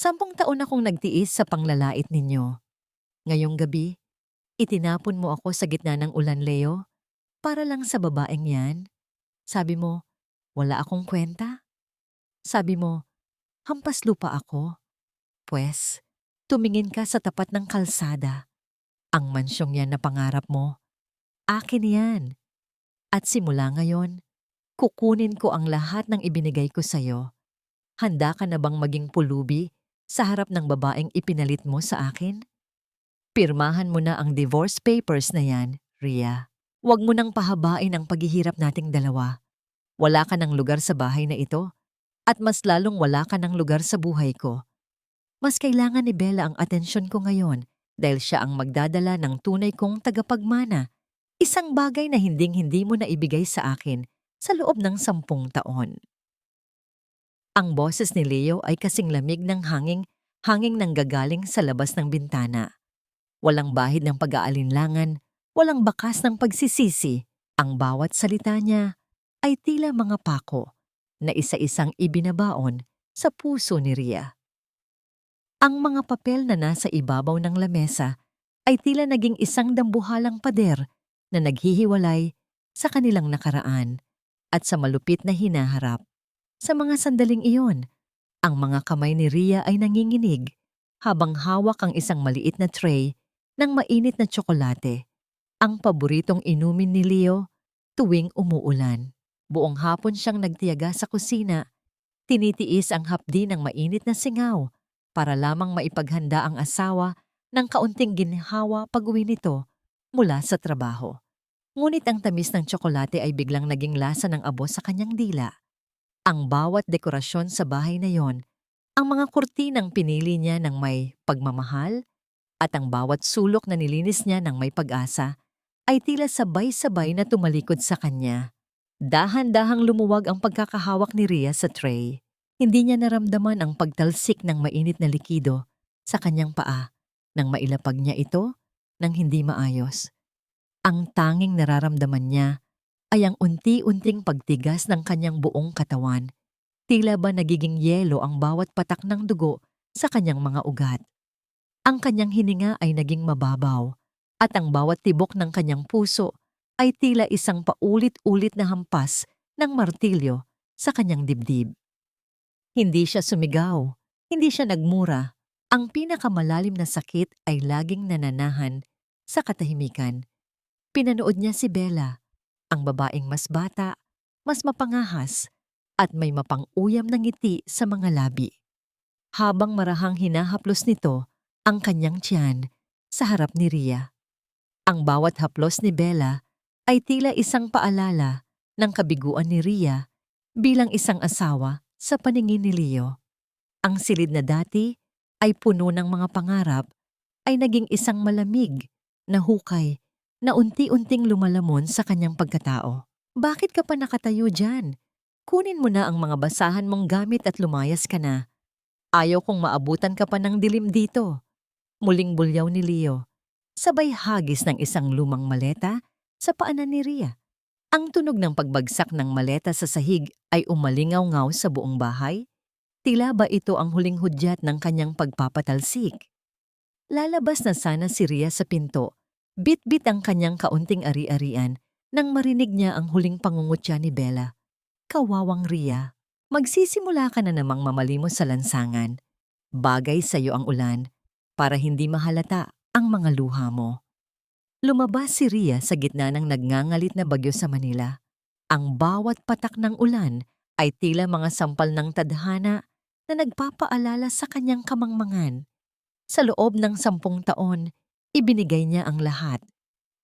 10 taon akong nagtiis sa panglalait ninyo. Ngayong gabi, itinapon mo ako sa gitna ng ulan, Leo, para lang sa babaeng yan. Sabi mo, wala akong kwenta. Sabi mo, hampas lupa ako. Pwes, tumingin ka sa tapat ng kalsada. Ang mansyong yan na pangarap mo, akin yan. At simula ngayon, kukunin ko ang lahat ng ibinigay ko sa'yo. Handa ka na bang maging pulubi sa harap ng babaeng ipinalit mo sa akin? Pirmahan mo na ang divorce papers na yan, Ria. Huwag mo nang pahabain ang paghihirap nating dalawa. Wala ka ng lugar sa bahay na ito, at mas lalong wala ka ng lugar sa buhay ko. Mas kailangan ni Bella ang atensyon ko ngayon dahil siya ang magdadala ng tunay kong tagapagmana. Isang bagay na hinding-hindi mo na ibigay sa akin sa loob ng 10 taon. Ang boses ni Leo ay kasing lamig ng hanging nanggagaling sa labas ng bintana. Walang bahid ng pag-aalinlangan, walang bakas ng pagsisisi. Ang bawat salita niya ay tila mga pako na isa-isang ibinabaon sa puso ni Ria. Ang mga papel na nasa ibabaw ng lamesa ay tila naging isang dambuhalang pader na naghihiwalay sa kanilang nakaraan at sa malupit na hinaharap. Sa mga sandaling iyon, ang mga kamay ni Ria ay nanginginig habang hawak ang isang maliit na tray ng mainit na tsokolate, ang paboritong inumin ni Leo tuwing umuulan. Buong hapon siyang nagtiyaga sa kusina, tinitiis ang hapdi ng mainit na singaw para lamang maipaghanda ang asawa ng kaunting ginhawa pag-uwi nito mula sa trabaho. Ngunit ang tamis ng tsokolate ay biglang naging lasa ng abo sa kanyang dila. Ang bawat dekorasyon sa bahay na yon, ang mga kurtinang pinili niya ng may pagmamahal, at ang bawat sulok na nilinis niya ng may pag-asa, ay tila sabay-sabay na tumalikod sa kanya. Dahan-dahang lumuwag ang pagkakahawak ni Ria sa tray. Hindi niya naramdaman ang pagtalsik ng mainit na likido sa kanyang paa nang mailapag niya ito ng hindi maayos. Ang tanging nararamdaman niya ay ang unti-unting pagtigas ng kanyang buong katawan. Tila ba nagiging yelo ang bawat patak ng dugo sa kanyang mga ugat. Ang kanyang hininga ay naging mababaw at ang bawat tibok ng kanyang puso ay tila isang paulit-ulit na hampas ng martilyo sa kanyang dibdib. Hindi siya sumigaw, hindi siya nagmura. Ang pinakamalalim na sakit ay laging nananahan sa katahimikan. Pinanood niya si Bella, ang babaeng mas bata, mas mapangahas, at may mapang-uyam na ngiti sa mga labi. Habang marahang hinahaplos nito ang kanyang tiyan sa harap ni Ria. Ang bawat haplos ni Bella ay tila isang paalala ng kabiguan ni Ria bilang isang asawa sa paningin ni Leo. Ang silid na dati ay puno ng mga pangarap ay naging isang malamig na hukay na unti-unting lumalamon sa kanyang pagkatao. Bakit ka pa nakatayo dyan? Kunin mo na ang mga basahan mong gamit at lumayas ka na. Ayaw kong maabutan ka pa ng dilim dito. Muling bulyaw ni Leo, sabay hagis ng isang lumang maleta sa paanan ni Ria. Ang tunog ng pagbagsak ng maleta sa sahig ay umalingaw-ngaw sa buong bahay. Tila ba ito ang huling hudyat ng kanyang pagpapatalsik? Lalabas na sana si Ria sa pinto. Bit-bit ang kanyang kaunting ari-arian nang marinig niya ang huling pangungutya ni Bella. Kawawang Ria, magsisimula ka na namang mamalimos sa lansangan. Bagay sa iyo ang ulan para hindi mahalata ang mga luha mo. Lumabas si Ria sa gitna ng nagngangalit na bagyo sa Manila. Ang bawat patak ng ulan ay tila mga sampal ng tadhana na nagpapaalala sa kanyang kamangmangan. Sa loob ng 10 taon, ibinigay niya ang lahat.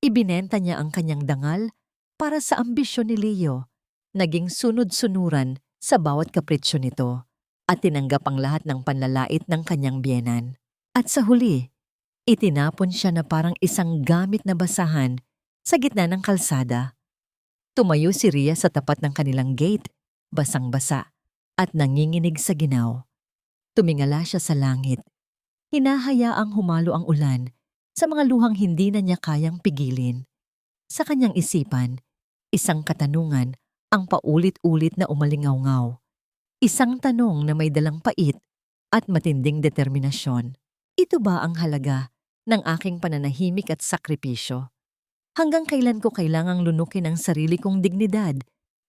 Ibinenta niya ang kanyang dangal para sa ambisyon ni Leo. Naging sunod-sunuran sa bawat kapritsyo nito at tinanggap ang lahat ng panlalait ng kanyang biyenan. At sa huli, itinapon siya na parang isang gamit na basahan sa gitna ng kalsada. Tumayo si Ria sa tapat ng kanilang gate, basang-basa at nanginginig sa ginaw. Tumingala siya sa langit. Hinahayaang humalo ang ulan sa mga luhang hindi na niya kayang pigilin. Sa kanyang isipan, isang katanungan ang paulit-ulit na umalingaw-ngaw. Isang tanong na may dalang pait at matinding determinasyon. Ito ba ang halaga ng aking pananahimik at sakripisyo? Hanggang kailan ko kailangang lunukin ang sarili kong dignidad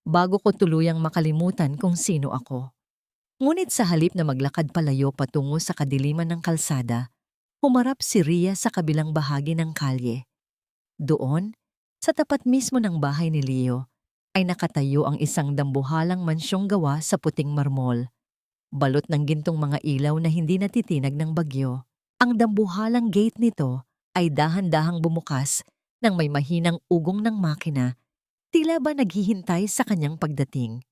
bago ko tuluyang makalimutan kung sino ako? Ngunit sa halip na maglakad palayo patungo sa kadiliman ng kalsada, humarap si Ria sa kabilang bahagi ng kalye. Doon, sa tapat mismo ng bahay ni Leo, ay nakatayo ang isang dambuhalang mansyong gawa sa puting marmol. Balot ng gintong mga ilaw na hindi natitinag ng bagyo. Ang dambuhalang gate nito ay dahan-dahang bumukas nang may mahinang ugong ng makina, tila ba naghihintay sa kanyang pagdating.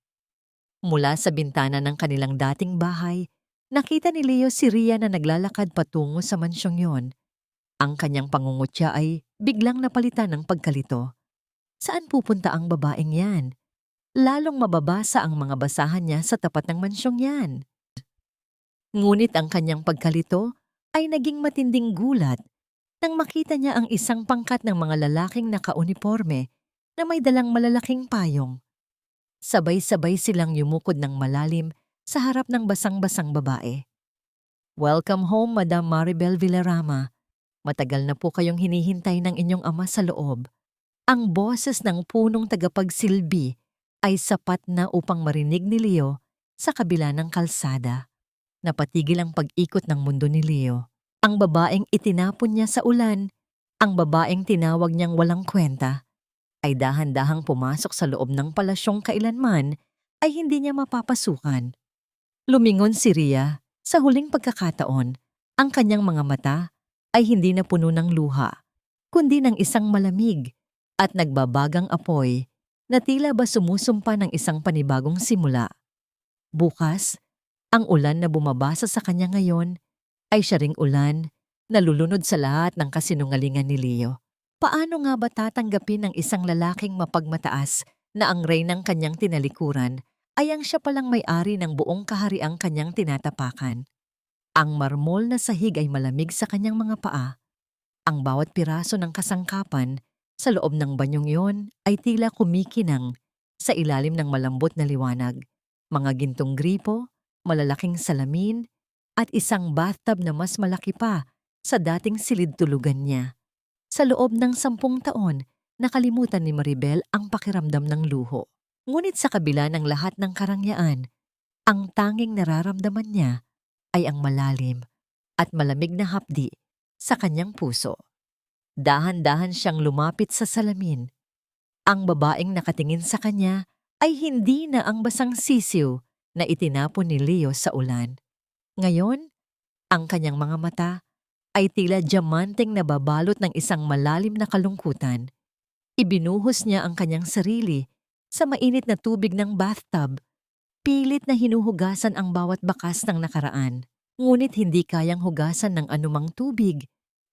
Mula sa bintana ng kanilang dating bahay, nakita ni Leo si Ria na naglalakad patungo sa mansyong yon. Ang kanyang pangungutya ay biglang napalitan ng pagkalito. Saan pupunta ang babaeng yan? Lalong mababasa ang mga basahan niya sa tapat ng mansyong yan. Ngunit ang kanyang pagkalito ay naging matinding gulat nang makita niya ang isang pangkat ng mga lalaking nakauniporme na may dalang malalaking payong. Sabay-sabay silang yumukod ng malalim sa harap ng basang-basang babae. "Welcome home, Madam Maribel Villarama. Matagal na po kayong hinihintay ng inyong ama sa loob." Ang boses ng punong tagapagsilbi ay sapat na upang marinig ni Leo sa kabila ng kalsada. Napatigil ang pag-ikot ng mundo ni Leo. Ang babaeng itinapon niya sa ulan, ang babaeng tinawag niyang walang kwenta, ay dahan-dahang pumasok sa loob ng palasyong kailanman ay hindi niya mapapasukan. Lumingon si Ria sa huling pagkakataon. Ang kanyang mga mata ay hindi na puno ng luha, kundi ng isang malamig at nagbabagang apoy na tila ba sumusumpa ng isang panibagong simula. Bukas, ang ulan na bumabasa sa kanya ngayon ay siya ring ulan na lulunod sa lahat ng kasinungalingan ni Leo. Paano nga ba tatanggapin ng isang lalaking mapagmataas na ang reynang kanyang tinalikuran ay ang siya palang may-ari ng buong kahariang kanyang tinatapakan? Ang marmol na sahig ay malamig sa kanyang mga paa. Ang bawat piraso ng kasangkapan sa loob ng banyong yon ay tila kumikinang sa ilalim ng malambot na liwanag. Mga gintong gripo, malalaking salamin, at isang bathtub na mas malaki pa sa dating silid tulugan niya. Sa loob ng 10 taon, nakalimutan ni Maribel ang pakiramdam ng luho. Ngunit sa kabila ng lahat ng karangyaan, ang tanging nararamdaman niya ay ang malalim at malamig na hapdi sa kanyang puso. Dahan-dahan siyang lumapit sa salamin. Ang babaeng nakatingin sa kanya ay hindi na ang basang sisiw na itinapon ni Leo sa ulan. Ngayon, ang kanyang mga mata ay tila diamanteng nababalot ng isang malalim na kalungkutan. Ibinuhos niya ang kanyang sarili sa mainit na tubig ng bathtub. Pilit na hinuhugasan ang bawat bakas ng nakaraan. Ngunit hindi kayang hugasan ng anumang tubig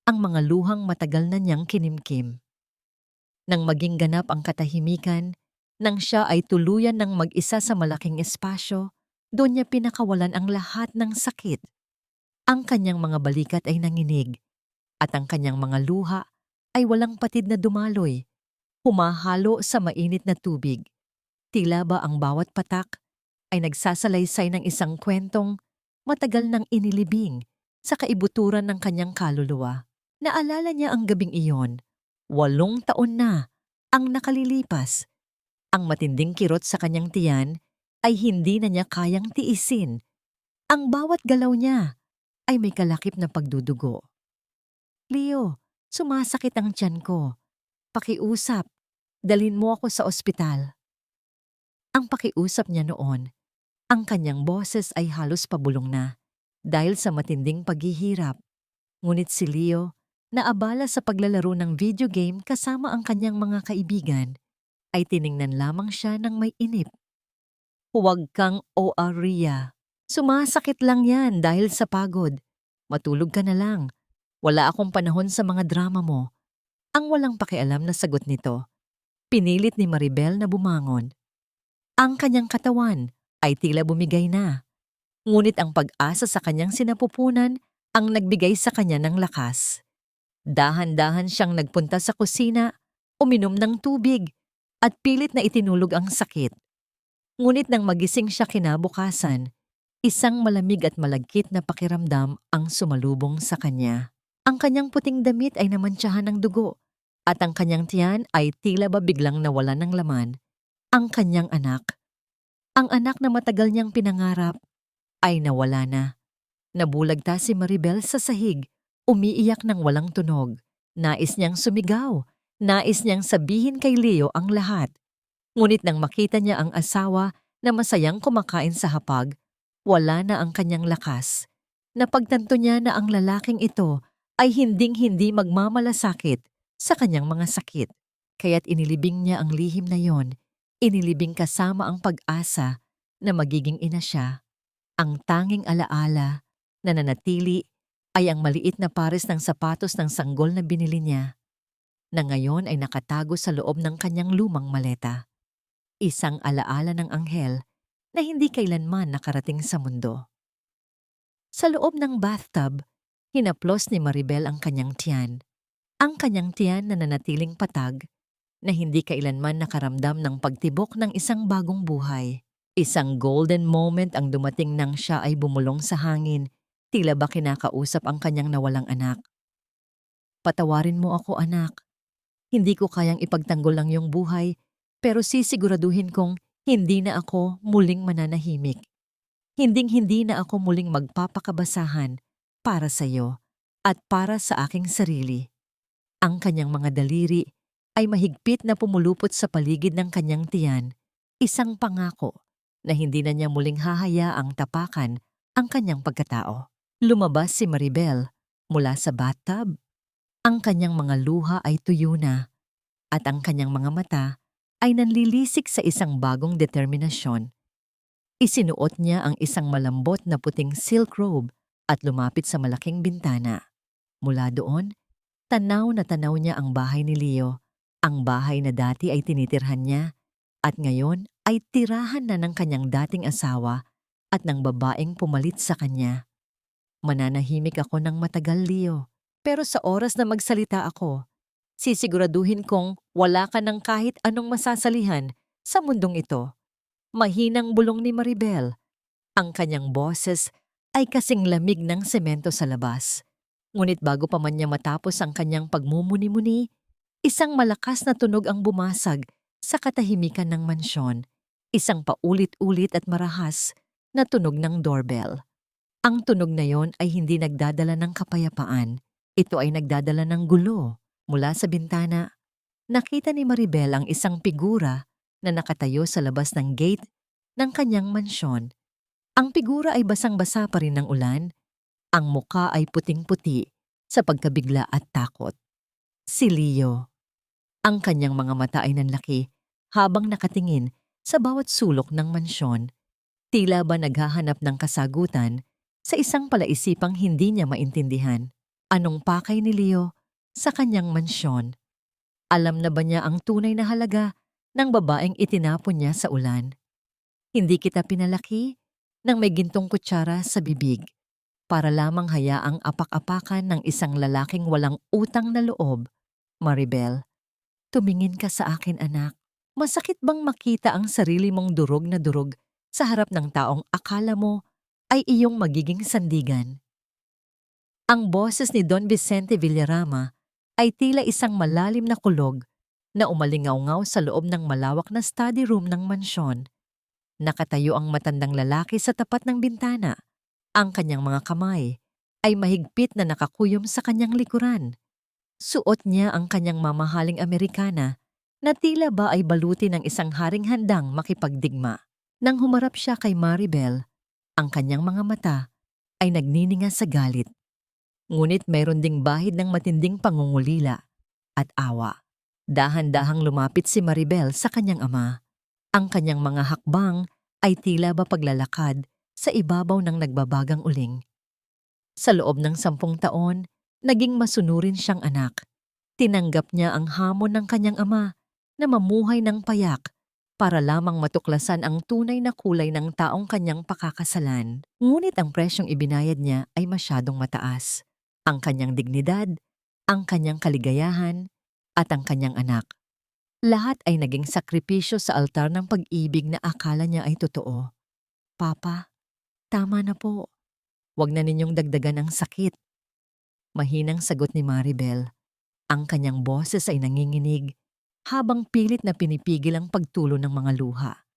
ang mga luhang matagal na niyang kinimkim. Nang maging ganap ang katahimikan, nang siya ay tuluyan ng mag-isa sa malaking espasyo, doon niya pinakawalan ang lahat ng sakit. Ang kanyang mga balikat ay nanginig, at ang kanyang mga luha ay walang patid na dumaloy, humahalo sa mainit na tubig. Tila ba ang bawat patak ay nagsasalaysay ng isang kwentong matagal nang inilibing sa kaibuturan ng kanyang kaluluwa. Naalala niya ang gabing iyon. 8 taon na ang nakalilipas. Ang matinding kirot sa kanyang tiyan ay hindi na niya kayang tiisin. Ang bawat galaw niya ay may kalakip na pagdudugo. "Leo, sumasakit ang tiyan ko. Pakiusap, dalhin mo ako sa ospital." Ang pakiusap niya noon, ang kanyang boses ay halos pabulong na dahil sa matinding paghihirap. Ngunit si Leo, naabala sa paglalaro ng video game kasama ang kanyang mga kaibigan, ay tiningnan lamang siya ng may inip. "Huwag kang Ria. Sumasakit lang yan dahil sa pagod. Matulog ka na lang. Wala akong panahon sa mga drama mo." Ang walang pakialam na sagot nito. Pinilit ni Maribel na bumangon. Ang kanyang katawan ay tila bumigay na. Ngunit ang pag-asa sa kanyang sinapupunan ang nagbigay sa kanya ng lakas. Dahan-dahan siyang nagpunta sa kusina, uminom ng tubig, at pilit na itinulog ang sakit. Ngunit nang magising siya kinabukasan, Isang malamig at malagkit na pakiramdam ang sumalubong sa kanya. Ang kanyang puting damit ay namantsahan ng dugo at ang kanyang tiyan ay tila ba biglang nawalan ng laman. Ang kanyang anak, ang anak na matagal niyang pinangarap, ay nawala na. Nabulagta si Maribel sa sahig, umiiyak ng walang tunog. Nais niyang sumigaw, nais niyang sabihin kay Leo ang lahat. Ngunit nang makita niya ang asawa na masayang kumakain sa hapag, wala na ang kanyang lakas. Napagtanto niya na ang lalaking ito ay hinding-hindi magmamalasakit sa kanyang mga sakit. Kaya't inilibing niya ang lihim na yon, inilibing kasama ang pag-asa na magiging ina siya. Ang tanging alaala na nanatili ay ang maliit na pares ng sapatos ng sanggol na binili niya, na ngayon ay nakatago sa loob ng kanyang lumang maleta. Isang alaala ng anghel na hindi kailanman nakarating sa mundo. Sa loob ng bathtub, hinaplos ni Maribel ang kanyang tiyan. Ang kanyang tiyan na nanatiling patag, na hindi kailanman nakaramdam ng pagtibok ng isang bagong buhay. Isang golden moment ang dumating nang siya ay bumulong sa hangin, tila ba kinakausap ang kanyang nawalang anak. Patawarin mo ako, anak. Hindi ko kayang ipagtanggol ang iyong buhay, pero sisiguraduhin kong hindi na ako muling mananahimik. Hinding-hindi na ako muling magpapakabasahan para sa iyo at para sa aking sarili. Ang kanyang mga daliri ay mahigpit na pumulupot sa paligid ng kanyang tiyan, isang pangako na hindi na niya muling hahayaang tapakan ang kanyang pagkatao. Lumabas si Maribel mula sa bathtub. Ang kanyang mga luha ay tuyo na at ang kanyang mga mata ay nanlilisik sa isang bagong determinasyon. Isinuot niya ang isang malambot na puting silk robe at lumapit sa malaking bintana. Mula doon, tanaw na tanaw niya ang bahay ni Leo, ang bahay na dati ay tinitirhan niya at ngayon ay tirahan na ng kanyang dating asawa at ng babaeng pumalit sa kanya. Mananahimik ako ng matagal, Leo, pero sa oras na magsalita ako, sisiguraduhin kong wala ka ng kahit anong masasalihan sa mundong ito. Mahinang bulong ni Maribel. Ang kanyang boses ay kasing lamig ng semento sa labas. Ngunit bago pa man niya matapos ang kanyang pagmumuni-muni, isang malakas na tunog ang bumasag sa katahimikan ng mansyon. Isang paulit-ulit at marahas na tunog ng doorbell. Ang tunog na yon ay hindi nagdadala ng kapayapaan. Ito ay nagdadala ng gulo. Mula sa bintana, nakita ni Maribel ang isang figura na nakatayo sa labas ng gate ng kanyang mansyon. Ang figura ay basang-basa pa rin ng ulan. Ang muka ay puting-puti sa pagkabigla at takot. Si Leo. Ang kanyang mga mata ay nanlaki habang nakatingin sa bawat sulok ng mansyon. Tila ba naghahanap ng kasagutan sa isang palaisipang hindi niya maintindihan. Anong pakay ni Leo sa kanyang mansyon? Alam na ba niya ang tunay na halaga ng babaeng itinapon niya sa ulan? Hindi kita pinalaki nang may gintong kutsara sa bibig para lamang hayaang apak-apakan ng isang lalaking walang utang na loob. Maribel, tumingin ka sa akin, anak. Masakit bang makita ang sarili mong durog na durog sa harap ng taong akala mo ay iyong magiging sandigan? Ang boses ni Don Vicente Villarama ay tila isang malalim na kulog na umalingaw-ngaw sa loob ng malawak na study room ng mansyon. Nakatayo ang matandang lalaki sa tapat ng bintana. Ang kanyang mga kamay ay mahigpit na nakakuyom sa kanyang likuran. Suot niya ang kanyang mamahaling Amerikana na tila ba ay baluti ng isang haring handang makipagdigma. Nang humarap siya kay Maribel, ang kanyang mga mata ay nagnininga sa galit. Ngunit mayroon ding bahid ng matinding pangungulila at awa. Dahan-dahang lumapit si Maribel sa kanyang ama. Ang kanyang mga hakbang ay tila ba paglalakad sa ibabaw ng nagbabagang uling. Sa loob ng 10 taon, naging masunurin siyang anak. Tinanggap niya ang hamon ng kanyang ama na mamuhay ng payak para lamang matuklasan ang tunay na kulay ng taong kanyang pakakasalan. Ngunit ang presyong ibinayad niya ay masyadong mataas. Ang kanyang dignidad, ang kanyang kaligayahan, at ang kanyang anak. Lahat ay naging sakripisyo sa altar ng pag-ibig na akala niya ay totoo. Papa, tama na po. Huwag na ninyong dagdagan ang sakit. Mahinang sagot ni Maribel. Ang kanyang boses ay nanginginig habang pilit na pinipigil ang pagtulo ng mga luha.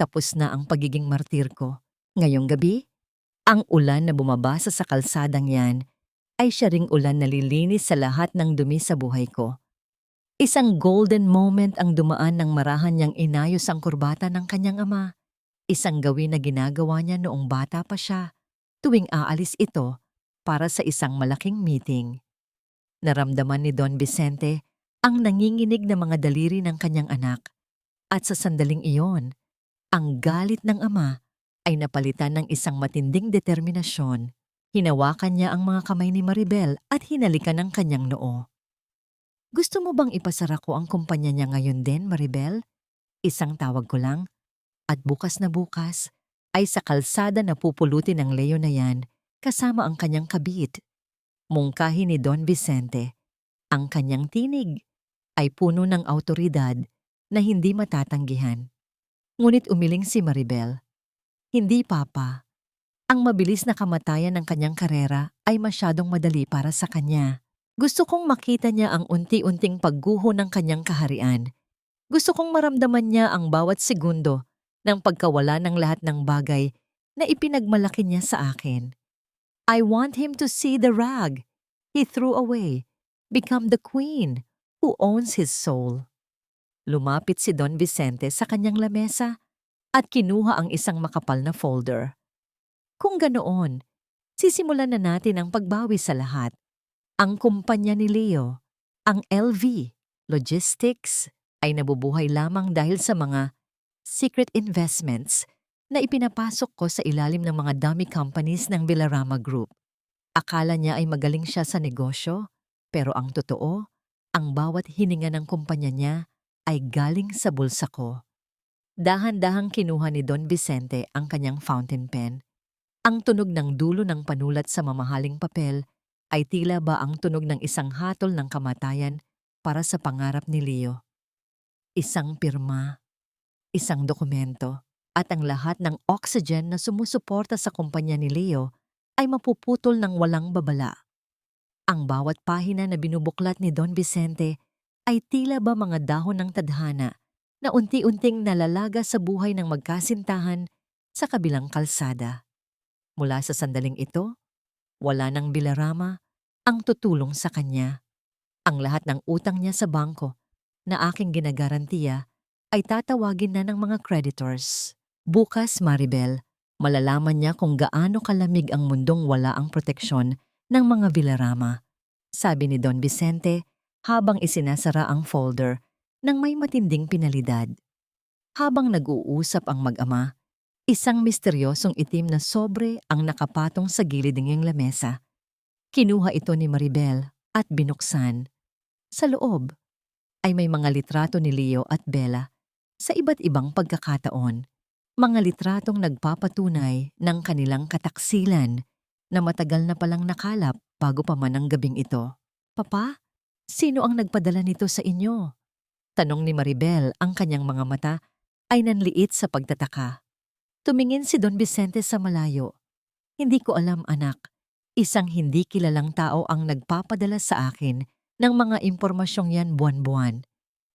Tapos na ang pagiging martir ko. Ngayong gabi, ang ulan na bumabasa sa kalsadang yan ay siya ring ulan na lilinis sa lahat ng dumi sa buhay ko. Isang golden moment ang dumaan nang marahan niyang inayos ang kurbata ng kanyang ama. Isang gawin na ginagawa niya noong bata pa siya, tuwing aalis ito para sa isang malaking meeting. Naramdaman ni Don Vicente ang nanginginig na mga daliri ng kanyang anak. At sa sandaling iyon, ang galit ng ama ay napalitan ng isang matinding determinasyon. Hinawakan niya ang mga kamay ni Maribel at hinalikan ang kanyang noo. Gusto mo bang ipasara ko ang kumpanya niya ngayon din, Maribel? Isang tawag ko lang. At bukas na bukas ay sa kalsada na pupulutin ng Leo na yan kasama ang kanyang kabit. Mungkahi ni Don Vicente. Ang kanyang tinig ay puno ng awtoridad na hindi matatanggihan. Ngunit umiling si Maribel. Hindi, Papa. Ang mabilis na kamatayan ng kanyang karera ay masyadong madali para sa kanya. Gusto kong makita niya ang unti-unting pagguho ng kanyang kaharian. Gusto kong maramdaman niya ang bawat segundo ng pagkawala ng lahat ng bagay na ipinagmalaki niya sa akin. I want him to see the rag he threw away, become the queen who owns his soul. Lumapit si Don Vicente sa kanyang lamesa at kinuha ang isang makapal na folder. Kung ganoon, sisimulan na natin ang pagbawi sa lahat. Ang kumpanya ni Leo, ang LV Logistics, ay nabubuhay lamang dahil sa mga secret investments na ipinapasok ko sa ilalim ng mga dummy companies ng Villarama Group. Akala niya ay magaling siya sa negosyo, pero ang totoo, ang bawat hininga ng kumpanya niya ay galing sa bulsa ko. Dahan-dahang kinuha ni Don Vicente ang kanyang fountain pen. Ang tunog ng dulo ng panulat sa mamahaling papel ay tila ba ang tunog ng isang hatol ng kamatayan para sa pangarap ni Leo. Isang pirma, isang dokumento, at ang lahat ng oxygen na sumusuporta sa kumpanya ni Leo ay mapuputol ng walang babala. Ang bawat pahina na binubuklat ni Don Vicente ay tila ba mga dahon ng tadhana na unti-unting nalalaga sa buhay ng magkasintahan sa kabilang kalsada. Mula sa sandaling ito, wala nang Villarama ang tutulong sa kanya. Ang lahat ng utang niya sa bangko na aking ginagarantiya ay tatawagin na ng mga creditors. Bukas, Maribel, malalaman niya kung gaano kalamig ang mundong wala ang proteksyon ng mga Villarama, sabi ni Don Vicente habang isinasara ang folder ng may matinding pinalidad. Habang nag-uusap ang mag-ama, isang misteryosong itim na sobre ang nakapatong sa gilid ng lamesa. Kinuha ito ni Maribel at binuksan. Sa loob ay may mga litrato ni Leo at Bella sa iba't ibang pagkakataon. Mga litratong nagpapatunay ng kanilang kataksilan na matagal na palang nakalap bago pa man ang gabing ito. Papa, sino ang nagpadala nito sa inyo? Tanong ni Maribel, ang kanyang mga mata ay nanliit sa pagtataka. Tumingin si Don Vicente sa malayo. Hindi ko alam, anak. Isang hindi kilalang tao ang nagpapadala sa akin ng mga impormasyong yan buwan-buwan.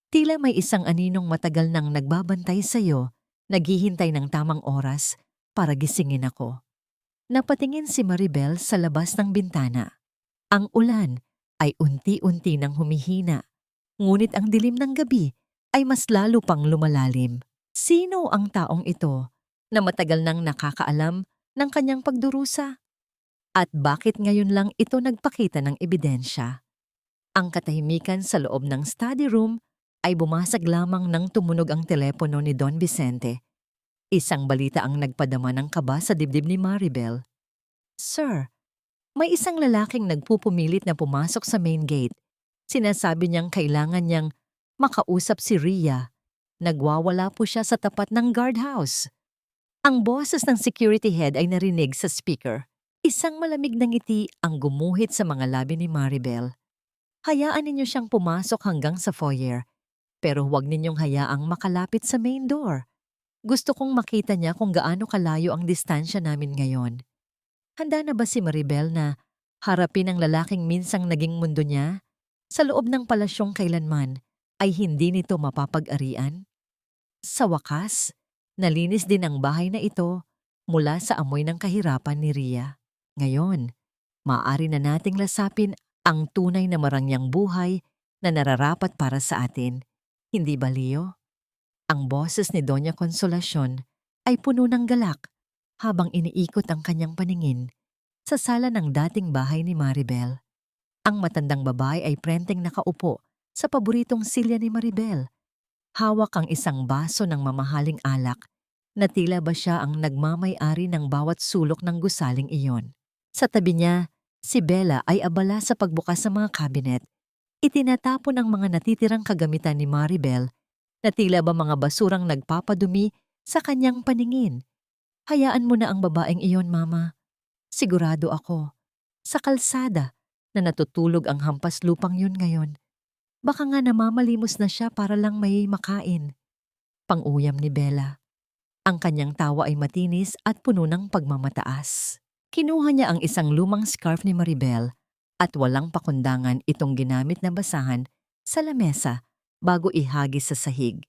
Tila may isang aninong matagal nang nagbabantay sa iyo, naghihintay ng tamang oras para gisingin ako. Napatingin si Maribel sa labas ng bintana. Ang ulan ay unti-unti nang humihina, ngunit ang dilim ng gabi ay mas lalo pang lumalalim. Sino ang taong ito na matagal nang nakakaalam ng kanyang pagdurusa? At bakit ngayon lang ito nagpakita ng ebidensya? Ang katahimikan sa loob ng study room ay bumasag lamang nang tumunog ang telepono ni Don Vicente. Isang balita ang nagpadama ng kaba sa dibdib ni Maribel. Sir, may isang lalaking nagpupumilit na pumasok sa main gate. Sinasabi niyang kailangan niyang makausap si Rhea. Nagwawala po siya sa tapat ng guardhouse. Ang boses ng security head ay narinig sa speaker. Isang malamig na ngiti ang gumuhit sa mga labi ni Maribel. Hayaan ninyo siyang pumasok hanggang sa foyer, pero huwag ninyong hayaang makalapit sa main door. Gusto kong makita niya kung gaano kalayo ang distansya namin ngayon. Handa na ba si Maribel na harapin ang lalaking minsang naging mundo niya? Sa loob ng palasyong kailanman ay hindi nito mapapag-arian? Sa wakas, nalinis din ang bahay na ito mula sa amoy ng kahirapan ni Ria. Ngayon, maaari na nating lasapin ang tunay na marangyang buhay na nararapat para sa atin. Hindi ba, Leo? Ang boses ni Doña Consolacion ay puno ng galak habang iniikot ang kanyang paningin sa sala ng dating bahay ni Maribel. Ang matandang babae ay prenteng nakaupo sa paboritong silya ni Maribel. Hawak ang isang baso ng mamahaling alak na tila ba siya ang nagmamay-ari ng bawat sulok ng gusaling iyon. Sa tabi niya, si Bella ay abala sa pagbukas ng mga kabinet. Itinatapon ang mga natitirang kagamitan ni Maribel na tila ba mga basurang nagpapadumi sa kanyang paningin. Hayaan mo na ang babaeng iyon, Mama. Sigurado ako, sa kalsada na natutulog ang hampas lupang yun ngayon. Baka nga namamalimos na siya para lang may makain. Pang-uyam ni Bella. Ang kanyang tawa ay matinis at puno ng pagmamataas. Kinuha niya ang isang lumang scarf ni Maribel at walang pakundangan itong ginamit na basahan sa lamesa bago ihagis sa sahig.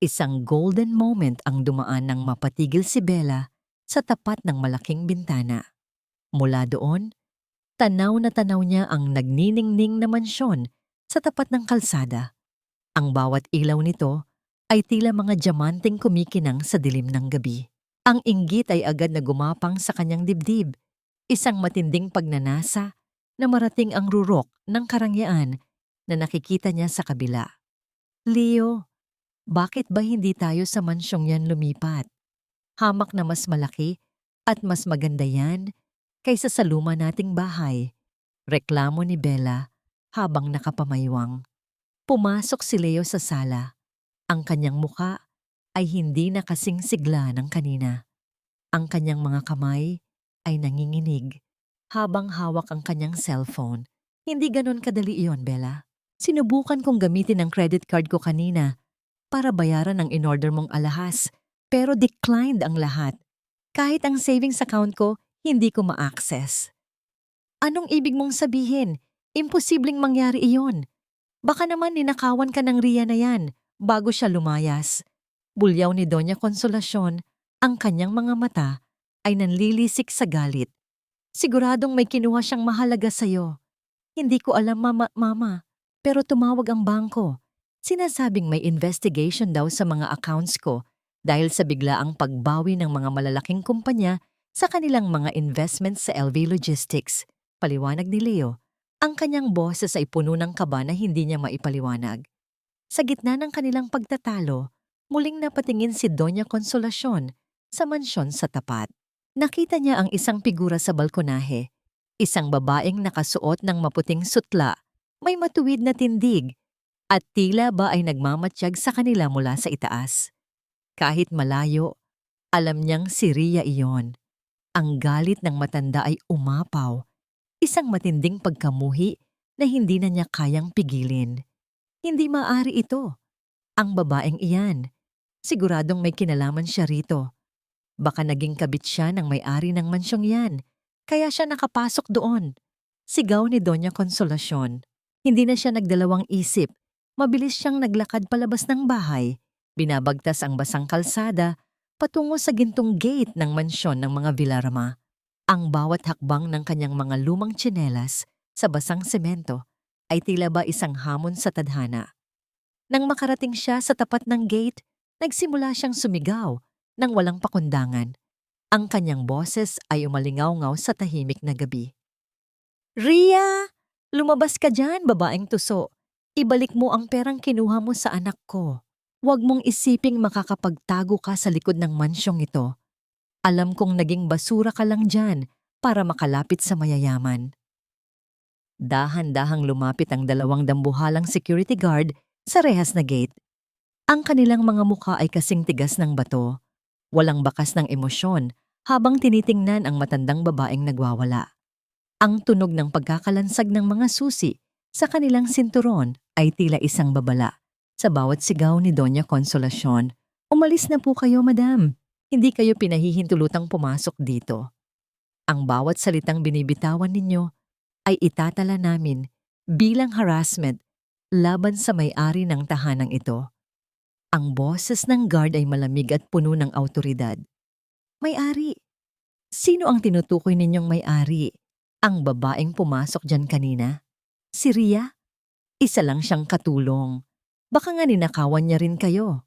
Isang golden moment ang dumaan nang mapatigil si Bella sa tapat ng malaking bintana. Mula doon, tanaw na tanaw niya ang nagniningning na mansyon sa tapat ng kalsada. Ang bawat ilaw nito ay tila mga diamanteng kumikinang sa dilim ng gabi. Ang inggit ay agad na gumapang sa kanyang dibdib, isang matinding pagnanasa na marating ang rurok ng karangyaan na nakikita niya sa kabila. Leo, bakit ba hindi tayo sa mansyong yan lumipat? Hamak na mas malaki at mas maganda yan kaysa sa luma nating bahay. Reklamo ni Bella habang nakapamaywang. Pumasok si Leo sa sala. Ang kanyang muka ay hindi na kasing sigla ng kanina. Ang kanyang mga kamay ay nanginginig habang hawak ang kanyang cellphone. Hindi ganon kadali iyon, Bella. Sinubukan kong gamitin ang credit card ko kanina para bayaran ang in-order mong alahas, pero declined ang lahat. Kahit ang savings account ko, hindi ko ma-access. Anong ibig mong sabihin? Imposibleng mangyari iyon. Baka naman ninakawan ka ng Ria na yan bago siya lumayas. Bulyaw ni Doña Consolacion, ang kanyang mga mata ay nanlilisik sa galit. Siguradong may kinuha siyang mahalaga sa'yo. Hindi ko alam, Mama, pero tumawag ang bangko. Sinasabing may investigation daw sa mga accounts ko dahil sa biglaang pagbawi ng mga malalaking kumpanya sa kanilang mga investments sa LV Logistics. Paliwanag ni Leo. Ang kanyang boses ay puno ng kaba na hindi niya maipaliwanag. Sa gitna ng kanilang pagtatalo, muling napatingin si Doña Consolacion sa mansyon sa tapat. Nakita niya ang isang figura sa balkonahe, isang babaeng nakasuot ng maputing sutla, may matuwid na tindig, at tila ba ay nagmamatsyag sa kanila mula sa itaas. Kahit malayo, alam niyang si Ria iyon. Ang galit ng matanda ay umapaw, isang matinding pagkamuhi na hindi na niya kayang pigilin. Hindi maaari ito. Ang babaeng iyan. Siguradong may kinalaman siya rito. Baka naging kabit siya ng may-ari ng mansyong yan, kaya siya nakapasok doon. Sigaw ni Doña Consolacion. Hindi na siya nagdalawang isip. Mabilis siyang naglakad palabas ng bahay. Binabagtas ang basang kalsada patungo sa gintong gate ng mansyon ng mga Villarama. Ang bawat hakbang ng kanyang mga lumang tsinelas sa basang semento ay tila ba isang hamon sa tadhana. Nang makarating siya sa tapat ng gate, nagsimula siyang sumigaw nang walang pakundangan. Ang kanyang boses ay umalingaw-ngaw sa tahimik na gabi. Ria! Lumabas ka dyan, babaeng tuso. Ibalik mo ang perang kinuha mo sa anak ko. Huwag mong isiping makakapagtago ka sa likod ng mansyong ito. Alam kong naging basura ka lang dyan para makalapit sa mayayaman. Dahan-dahang lumapit ang dalawang dambuhalang security guard sa rehas na gate. Ang kanilang mga mukha ay kasing tigas ng bato. Walang bakas ng emosyon habang tinitingnan ang matandang babaeng nagwawala. Ang tunog ng pagkakalansag ng mga susi sa kanilang sinturon ay tila isang babala. Sa bawat sigaw ni Doña Consolacion, Umalis na po kayo, madam. Hindi kayo pinahihintulutang pumasok dito. Ang bawat salitang binibitawan ninyo ay itatala namin bilang harassment laban sa may-ari ng tahanang ito. Ang boses ng guard ay malamig at puno ng awtoridad. May-ari. Sino ang tinutukoy ninyong may-ari? Ang babaeng pumasok dyan kanina? Si Ria? Isa lang siyang katulong. Baka nga ninakawan niya rin kayo.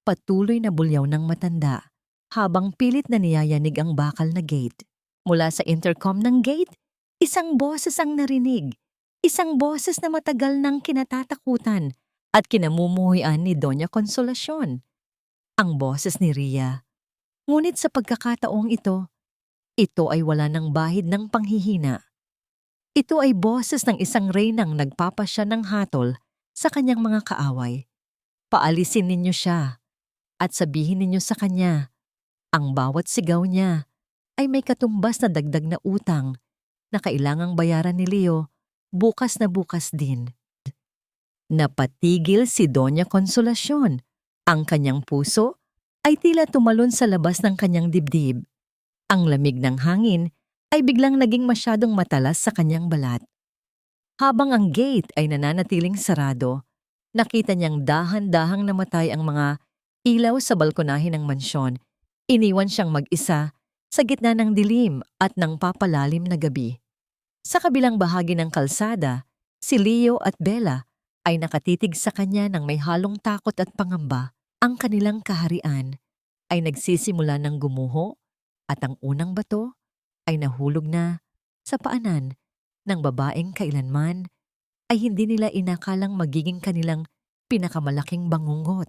Patuloy na bulyaw ng matanda habang pilit na niyayanig ang bakal na gate. Mula sa intercom ng gate, isang boses ang narinig. Isang boses na matagal nang kinatatakutan at kinamumuhian ni Doña Consolacion. Ang boses ni Ria. Ngunit sa pagkakataong ito ay wala ng bahid ng panghihina. Ito ay boses ng isang reynang nagpapasya ng hatol sa kanyang mga kaaway. Paalisin ninyo siya at sabihin ninyo sa kanya, ang bawat sigaw niya ay may katumbas na dagdag na utang na kailangang bayaran ni Leo bukas na bukas din. Napatigil si Doña Consolacion. Ang kanyang puso ay tila tumalon sa labas ng kanyang dibdib. Ang lamig ng hangin ay biglang naging masyadong matalas sa kanyang balat. Habang ang gate ay nananatiling sarado, nakita niyang dahan-dahang namatay ang mga ilaw sa balkonahe ng mansyon. Iniwan siyang mag-isa sa gitna ng dilim at ng papalalim na gabi. Sa kabilang bahagi ng kalsada, si Leo at Bella ay nakatitig sa kanya ng may halong takot at pangamba. Ang kanilang kaharian ay nagsisimula ng gumuho at ang unang bato ay nahulog na sa paanan ng babaeng kailanman ay hindi nila inakalang magiging kanilang pinakamalaking bangungot.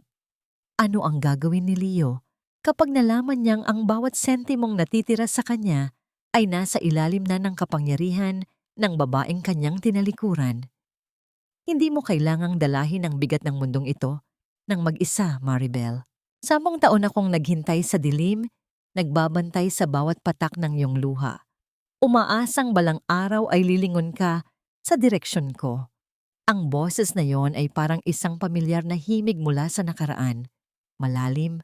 Ano ang gagawin ni Leo kapag nalaman niyang ang bawat sentimong natitira sa kanya ay nasa ilalim na ng kapangyarihan ng babaeng kanyang tinalikuran? Hindi mo kailangang dalahin ang bigat ng mundong ito ng mag-isa, Maribel. 10 taon akong naghintay sa dilim, nagbabantay sa bawat patak ng iyong luha. Umaasang balang araw ay lilingon ka sa direksyon ko. Ang boses na yon ay parang isang pamilyar na himig mula sa nakaraan. Malalim,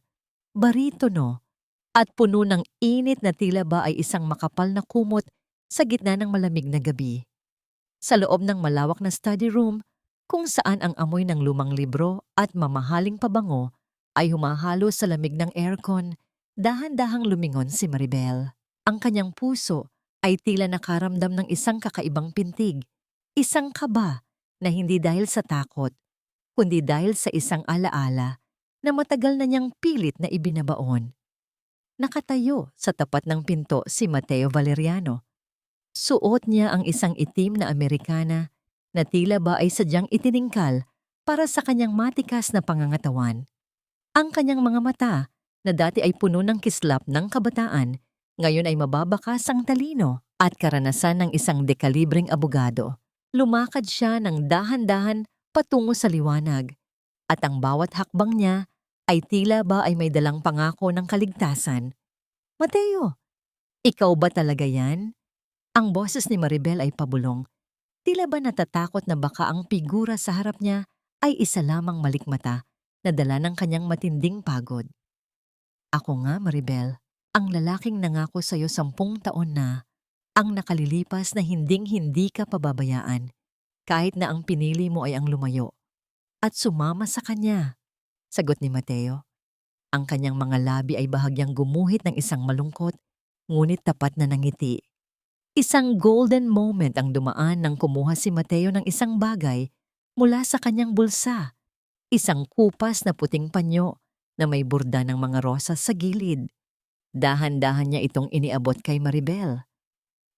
baritono, at puno ng init na tila ba ay isang makapal na kumot sa gitna ng malamig na gabi. Sa loob ng malawak na study room, kung saan ang amoy ng lumang libro at mamahaling pabango ay humahalo sa lamig ng aircon, dahan-dahang lumingon si Maribel. Ang kanyang puso ay tila nakaramdam ng isang kakaibang pintig, isang kaba na hindi dahil sa takot, kundi dahil sa isang alaala na matagal na niyang pilit na ibinabaon. Nakatayo sa tapat ng pinto si Mateo Valeriano. Suot niya ang isang itim na Amerikana na tila ba ay sadyang itiningkal para sa kanyang matikas na pangangatawan. Ang kanyang mga mata na dati ay puno ng kislap ng kabataan, ngayon ay mababakas ang talino at karanasan ng isang dekalibreng abogado. Lumakad siya ng dahan-dahan patungo sa liwanag at ang bawat hakbang niya ay tila ba ay may dalang pangako ng kaligtasan. Mateo, ikaw ba talaga yan? Ang boses ni Maribel ay pabulong. Tila ba natatakot na baka ang figura sa harap niya ay isa lamang malikmata na dala ng kanyang matinding pagod. Ako nga, Maribel, ang lalaking nangako sa'yo 10 taon na, ang nakalilipas na hinding-hindi ka pababayaan, kahit na ang pinili mo ay ang lumayo at sumama sa kanya. Sagot ni Mateo. Ang kanyang mga labi ay bahagyang gumuhit ng isang malungkot, ngunit tapat na nangiti. Isang golden moment ang dumaan nang kumuha si Mateo ng isang bagay mula sa kanyang bulsa. Isang kupas na puting panyo na may burda ng mga rosas sa gilid. Dahan-dahan niya itong iniabot kay Maribel.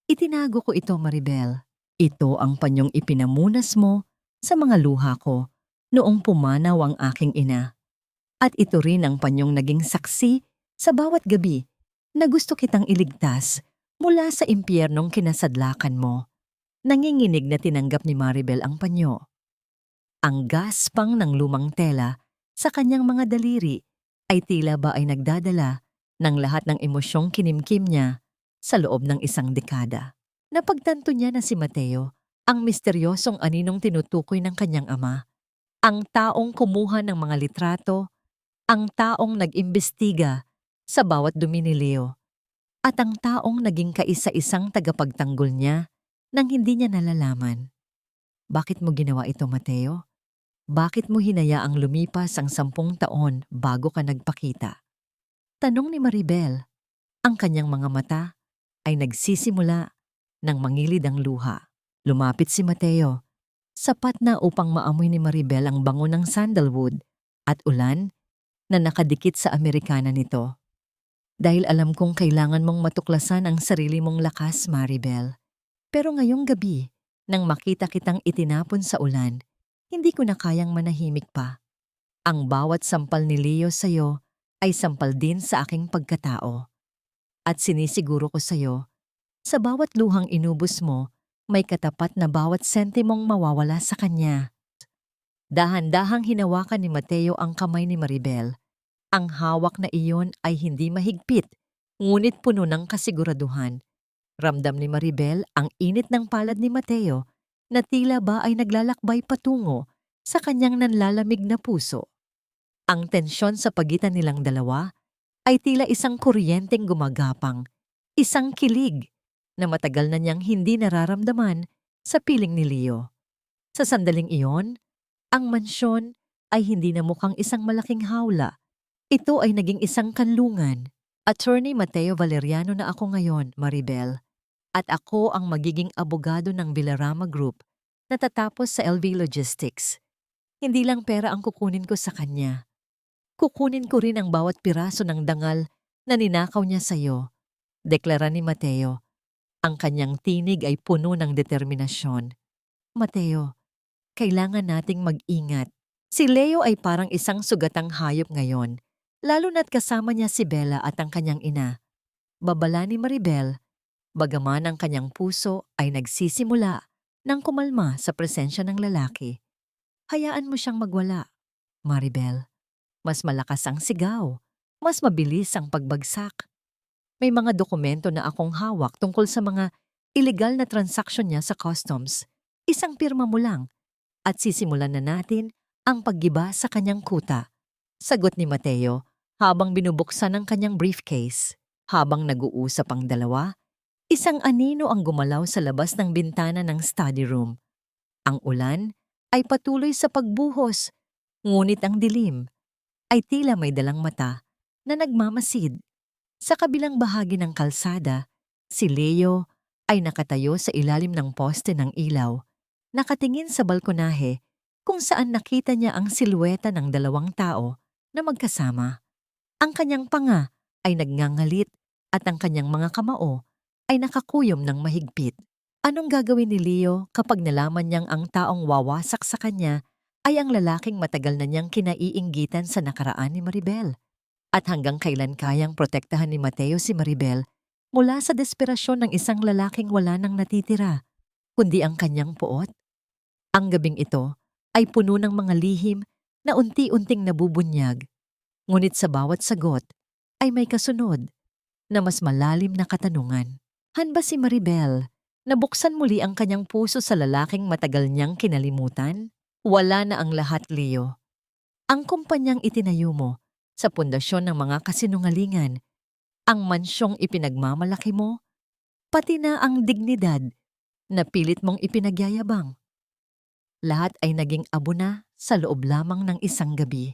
Itinago ko ito, Maribel. Ito ang panyong ipinamunas mo sa mga luha ko noong pumanaw ang aking ina. At ito rin ang panyong naging saksi sa bawat gabi na gusto kitang iligtas mula sa impyernong kinasadlakan mo. Nanginginig na tinanggap ni Maribel ang panyo. Ang gaspang ng lumang tela sa kanyang mga daliri ay tila ba ay nagdadala ng lahat ng emosyong kinimkim niya sa loob ng isang dekada. Napagtanto niya na si Mateo ang misteryosong aninong tinutukoy ng kanyang ama, ang taong kumuha ng mga litrato Ang taong nag-imbestiga sa bawat dumi ni Leo at ang taong naging kaisa-isang tagapagtanggol niya nang hindi niya nalalaman. Bakit mo ginawa ito, Mateo? Bakit mo hinayaang lumipas ang 10 taon bago ka nagpakita? Tanong ni Maribel. Ang kanyang mga mata ay nagsisimula ng mangilid ang luha. Lumapit si Mateo. Sapat na upang maamoy ni Maribel ang bango ng sandalwood at ulan na nakadikit sa Amerikana nito. Dahil alam kong kailangan mong matuklasan ang sarili mong lakas, Maribel. Pero ngayong gabi, nang makita kitang itinapon sa ulan, hindi ko na kayang manahimik pa. Ang bawat sampal ni Leo sa'yo ay sampal din sa aking pagkatao. At sinisiguro ko sa'yo, sa bawat luhang inubos mo, may katapat na bawat sentimong mawawala sa kanya. Dahan-dahang hinawakan ni Mateo ang kamay ni Maribel. Ang hawak na iyon ay hindi mahigpit, ngunit puno ng kasiguraduhan. Ramdam ni Maribel ang init ng palad ni Mateo na tila ba ay naglalakbay patungo sa kanyang nanlalamig na puso. Ang tensyon sa pagitan nilang dalawa ay tila isang kuryenteng gumagapang, isang kilig na matagal na niyang hindi nararamdaman sa piling ni Leo. Sa sandaling iyon, ang mansyon ay hindi na mukhang isang malaking hawla. Ito ay naging isang kanlungan. Attorney Mateo Valeriano na ako ngayon, Maribel. At ako ang magiging abogado ng Villarama Group na tatapos sa LV Logistics. Hindi lang pera ang kukunin ko sa kanya. Kukunin ko rin ang bawat piraso ng dangal na ninakaw niya sa'yo. Deklara ni Mateo. Ang kanyang tinig ay puno ng determinasyon. Mateo, kailangan nating mag-ingat. Si Leo ay parang isang sugatang hayop ngayon, lalo na't kasama niya si Bella at ang kanyang ina. Babala ni Maribel, bagaman ang kanyang puso ay nagsisimula nang kumalma sa presensya ng lalaki. Hayaan mo siyang magwala, Maribel. Mas malakas ang sigaw, mas mabilis ang pagbagsak. May mga dokumento na akong hawak tungkol sa mga illegal na transaksyon niya sa customs. Isang pirma mo lang at sisimulan na natin ang paggiba sa kanyang kuta. Sagot ni Mateo habang binubuksan ang kanyang briefcase. Habang nag-uusap ang dalawa, isang anino ang gumalaw sa labas ng bintana ng study room. Ang ulan ay patuloy sa pagbuhos, ngunit ang dilim ay tila may dalang mata na nagmamasid. Sa kabilang bahagi ng kalsada, si Leo ay nakatayo sa ilalim ng poste ng ilaw, nakatingin sa balkonahe kung saan nakita niya ang silweta ng 2 tao na magkasama. Ang kanyang panga ay nagngangalit at ang kanyang mga kamao ay nakakuyom ng mahigpit. Anong gagawin ni Leo kapag nalaman niyang ang taong wawasak sa kanya ay ang lalaking matagal na niyang kinaiinggitan sa nakaraan ni Maribel? At hanggang kailan kayang protektahan ni Mateo si Maribel mula sa desperasyon ng isang lalaking wala nang natitira, kundi ang kanyang puot? Ang gabing ito ay puno ng mga lihim na unti-unting nabubunyag, ngunit sa bawat sagot ay may kasunod na mas malalim na katanungan. Handa ba si Maribel nabuksan muli ang kanyang puso sa lalaking matagal niyang kinalimutan? Wala na ang lahat, Leo. Ang kumpanyang itinayo mo sa pundasyon ng mga kasinungalingan, ang mansyong ipinagmamalaki mo, pati na ang dignidad na pilit mong ipinagyayabang. Lahat ay naging abo na sa loob lamang ng isang gabi.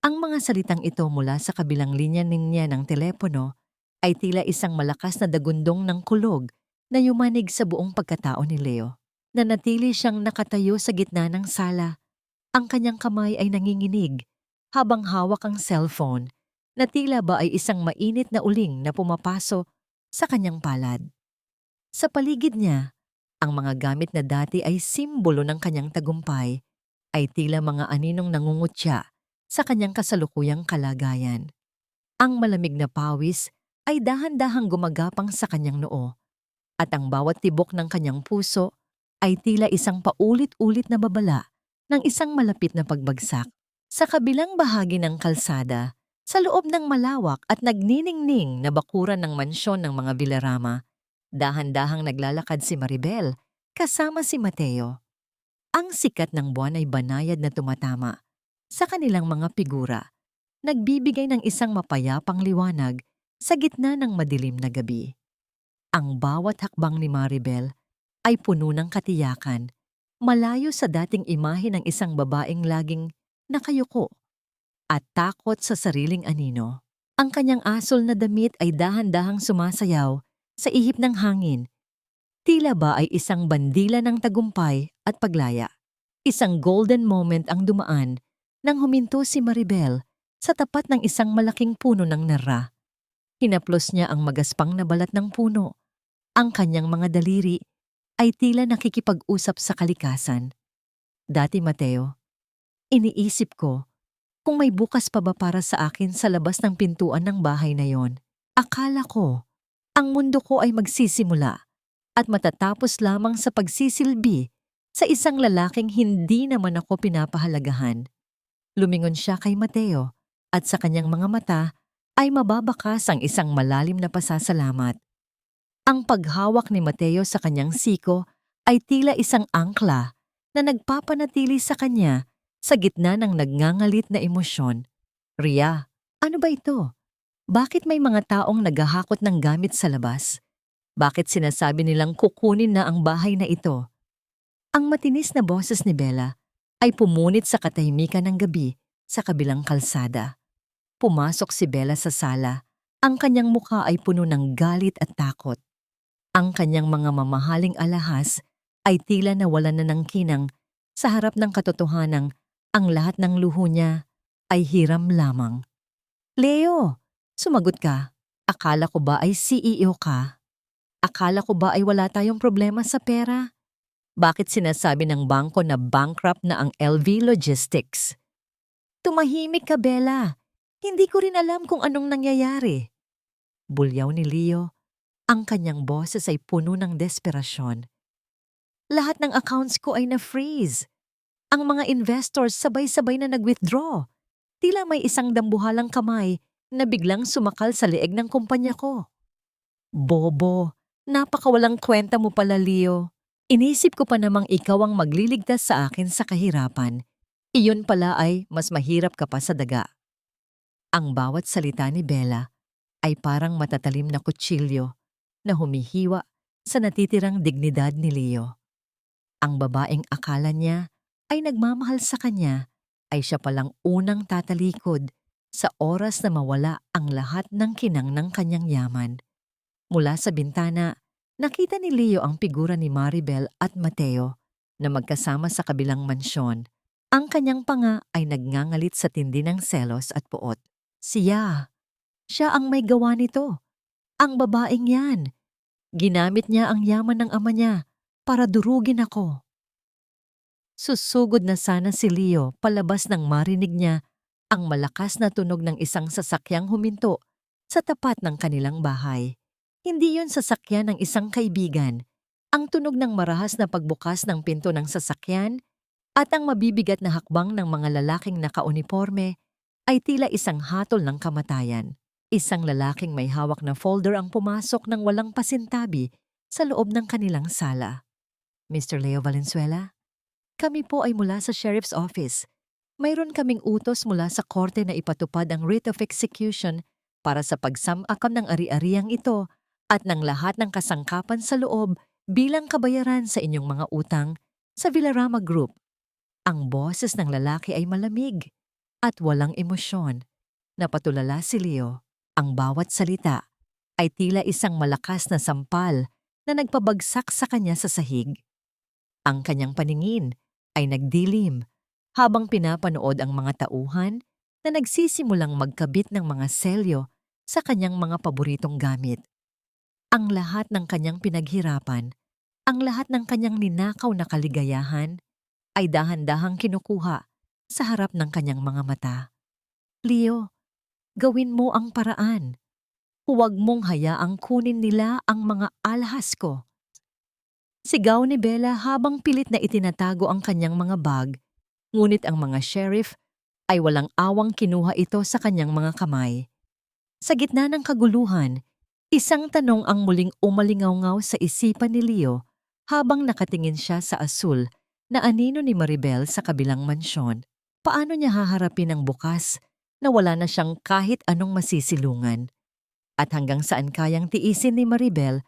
Ang mga salitang ito mula sa kabilang linya niya ng telepono ay tila isang malakas na dagundong ng kulog na yumanig sa buong pagkatao ni Leo. Nanatili siyang nakatayo sa gitna ng sala. Ang kanyang kamay ay nanginginig habang hawak ang cellphone na tila ba ay isang mainit na uling na pumapaso sa kanyang palad. Sa paligid niya, ang mga gamit na dati ay simbolo ng kanyang tagumpay ay tila mga aninong nangungutya sa kanyang kasalukuyang kalagayan. Ang malamig na pawis ay dahan-dahang gumagapang sa kanyang noo at ang bawat tibok ng kanyang puso ay tila isang paulit-ulit na babala ng isang malapit na pagbagsak. Sa kabilang bahagi ng kalsada, sa loob ng malawak at nagniningning na bakuran ng mansyon ng mga Villarama, dahan-dahang naglalakad si Maribel kasama si Mateo. Ang sikat ng buwan ay banayad na tumatama sa kanilang mga figura nagbibigay ng isang mapayapang liwanag sa gitna ng madilim na gabi. Ang bawat hakbang ni Maribel ay puno ng katiyakan, malayo sa dating imahe ng isang babaeng laging nakayuko at takot sa sariling anino. Ang kanyang asol na damit ay dahan-dahang sumasayaw sa ihip ng hangin. Tila ba ay isang bandila ng tagumpay at paglaya. Isang golden moment ang dumaan nang huminto si Maribel sa tapat ng isang malaking puno ng nara. Hinaplos niya ang magaspang na balat ng puno. Ang kanyang mga daliri ay tila nakikipag-usap sa kalikasan. Dati Mateo, iniisip ko kung may bukas pa ba para sa akin sa labas ng pintuan ng bahay na yon. Akala ko, ang mundo ko ay magsisimula at matatapos lamang sa pagsisilbi sa isang lalaking hindi naman ako pinapahalagahan. Lumingon siya kay Mateo at sa kanyang mga mata ay mababakas ang isang malalim na pasasalamat. Ang paghawak ni Mateo sa kanyang siko ay tila isang angkla na nagpapanatili sa kanya sa gitna ng nagngangalit na emosyon. Ria, ano ba ito? Bakit may mga taong naghahakot ng gamit sa labas? Bakit sinasabi nilang kukunin na ang bahay na ito? Ang matinis na boses ni Bella ay pumunit sa katahimikan ng gabi sa kabilang kalsada. Pumasok si Bella sa sala. Ang kanyang mukha ay puno ng galit at takot. Ang kanyang mga mamahaling alahas ay tila nawalan na ng kinang sa harap ng katotohanang ang lahat ng luho niya ay hiram lamang. Leo, sumagot ka. Akala ko ba ay CEO ka? Akala ko ba ay wala tayong problema sa pera? Bakit sinasabi ng bangko na bankrupt na ang LV Logistics? Tumahimik ka, Bella. Hindi ko rin alam kung anong nangyayari. Bulyaw ni Leo. Ang kanyang boses ay puno ng desperasyon. Lahat ng accounts ko ay na-freeze. Ang mga investors sabay-sabay na nag-withdraw. Tila may isang dambuhalang kamay na biglang sumakal sa leeg ng kumpanya ko. Bobo, napakawalang kwenta mo pala, Leo. Inisip ko pa namang ikaw ang magliligtas sa akin sa kahirapan. Iyon pala ay mas mahirap ka pa sa daga. Ang bawat salita ni Bella ay parang matatalim na kutsilyo na humihiwa sa natitirang dignidad ni Leo. Ang babaeng akala niya ay nagmamahal sa kanya ay siya palang unang tatalikod sa oras na mawala ang lahat ng kinang ng kanyang yaman. Mula sa bintana, nakita ni Leo ang figura ni Maribel at Mateo na magkasama sa kabilang mansyon. Ang kanyang panga ay nagngangalit sa tindi ng selos at puot. Siya ang may gawa nito. Ang babaeng yan. Ginamit niya ang yaman ng ama niya para durugin ako. Susugod na sana si Leo palabas nang marinig niya ang malakas na tunog ng isang sasakyang huminto sa tapat ng kanilang bahay. Hindi yun sasakyan ng isang kaibigan. Ang tunog ng marahas na pagbukas ng pinto ng sasakyan at ang mabibigat na hakbang ng mga lalaking nakauniporme ay tila isang hatol ng kamatayan. Isang lalaking may hawak na folder ang pumasok ng walang pasintabi sa loob ng kanilang sala. Mr. Leo Valenzuela, kami po ay mula sa Sheriff's Office. Mayroon kaming utos mula sa korte na ipatupad ang writ of execution para sa pagsamakam ng ari-ariang ito at ng lahat ng kasangkapan sa loob bilang kabayaran sa inyong mga utang sa Villarama Group. Ang boses ng lalaki ay malamig at walang emosyon. Napatulala si Leo. Ang bawat salita ay tila isang malakas na sampal na nagpabagsak sa kanya sa sahig. Ang kanyang paningin ay nagdilim habang pinapanood ang mga tauhan na nagsisimulang magkabit ng mga selyo sa kanyang mga paboritong gamit. Ang lahat ng kanyang pinaghirapan, ang lahat ng kanyang ninakaw na kaligayahan ay dahan-dahang kinukuha sa harap ng kanyang mga mata. Leo, gawin mo ang paraan. Huwag mong hayaang kunin nila ang mga alhas ko. Sigaw ni Bella habang pilit na itinatago ang kanyang mga bag, ngunit ang mga sheriff ay walang awang kinuha ito sa kanyang mga kamay. Sa gitna ng kaguluhan, isang tanong ang muling umalingaw-ngaw sa isipan ni Leo habang nakatingin siya sa asul na anino ni Maribel sa kabilang mansyon. Paano niya haharapin ang bukas na wala na siyang kahit anong masisilungan. At hanggang saan kayang tiisin ni Maribel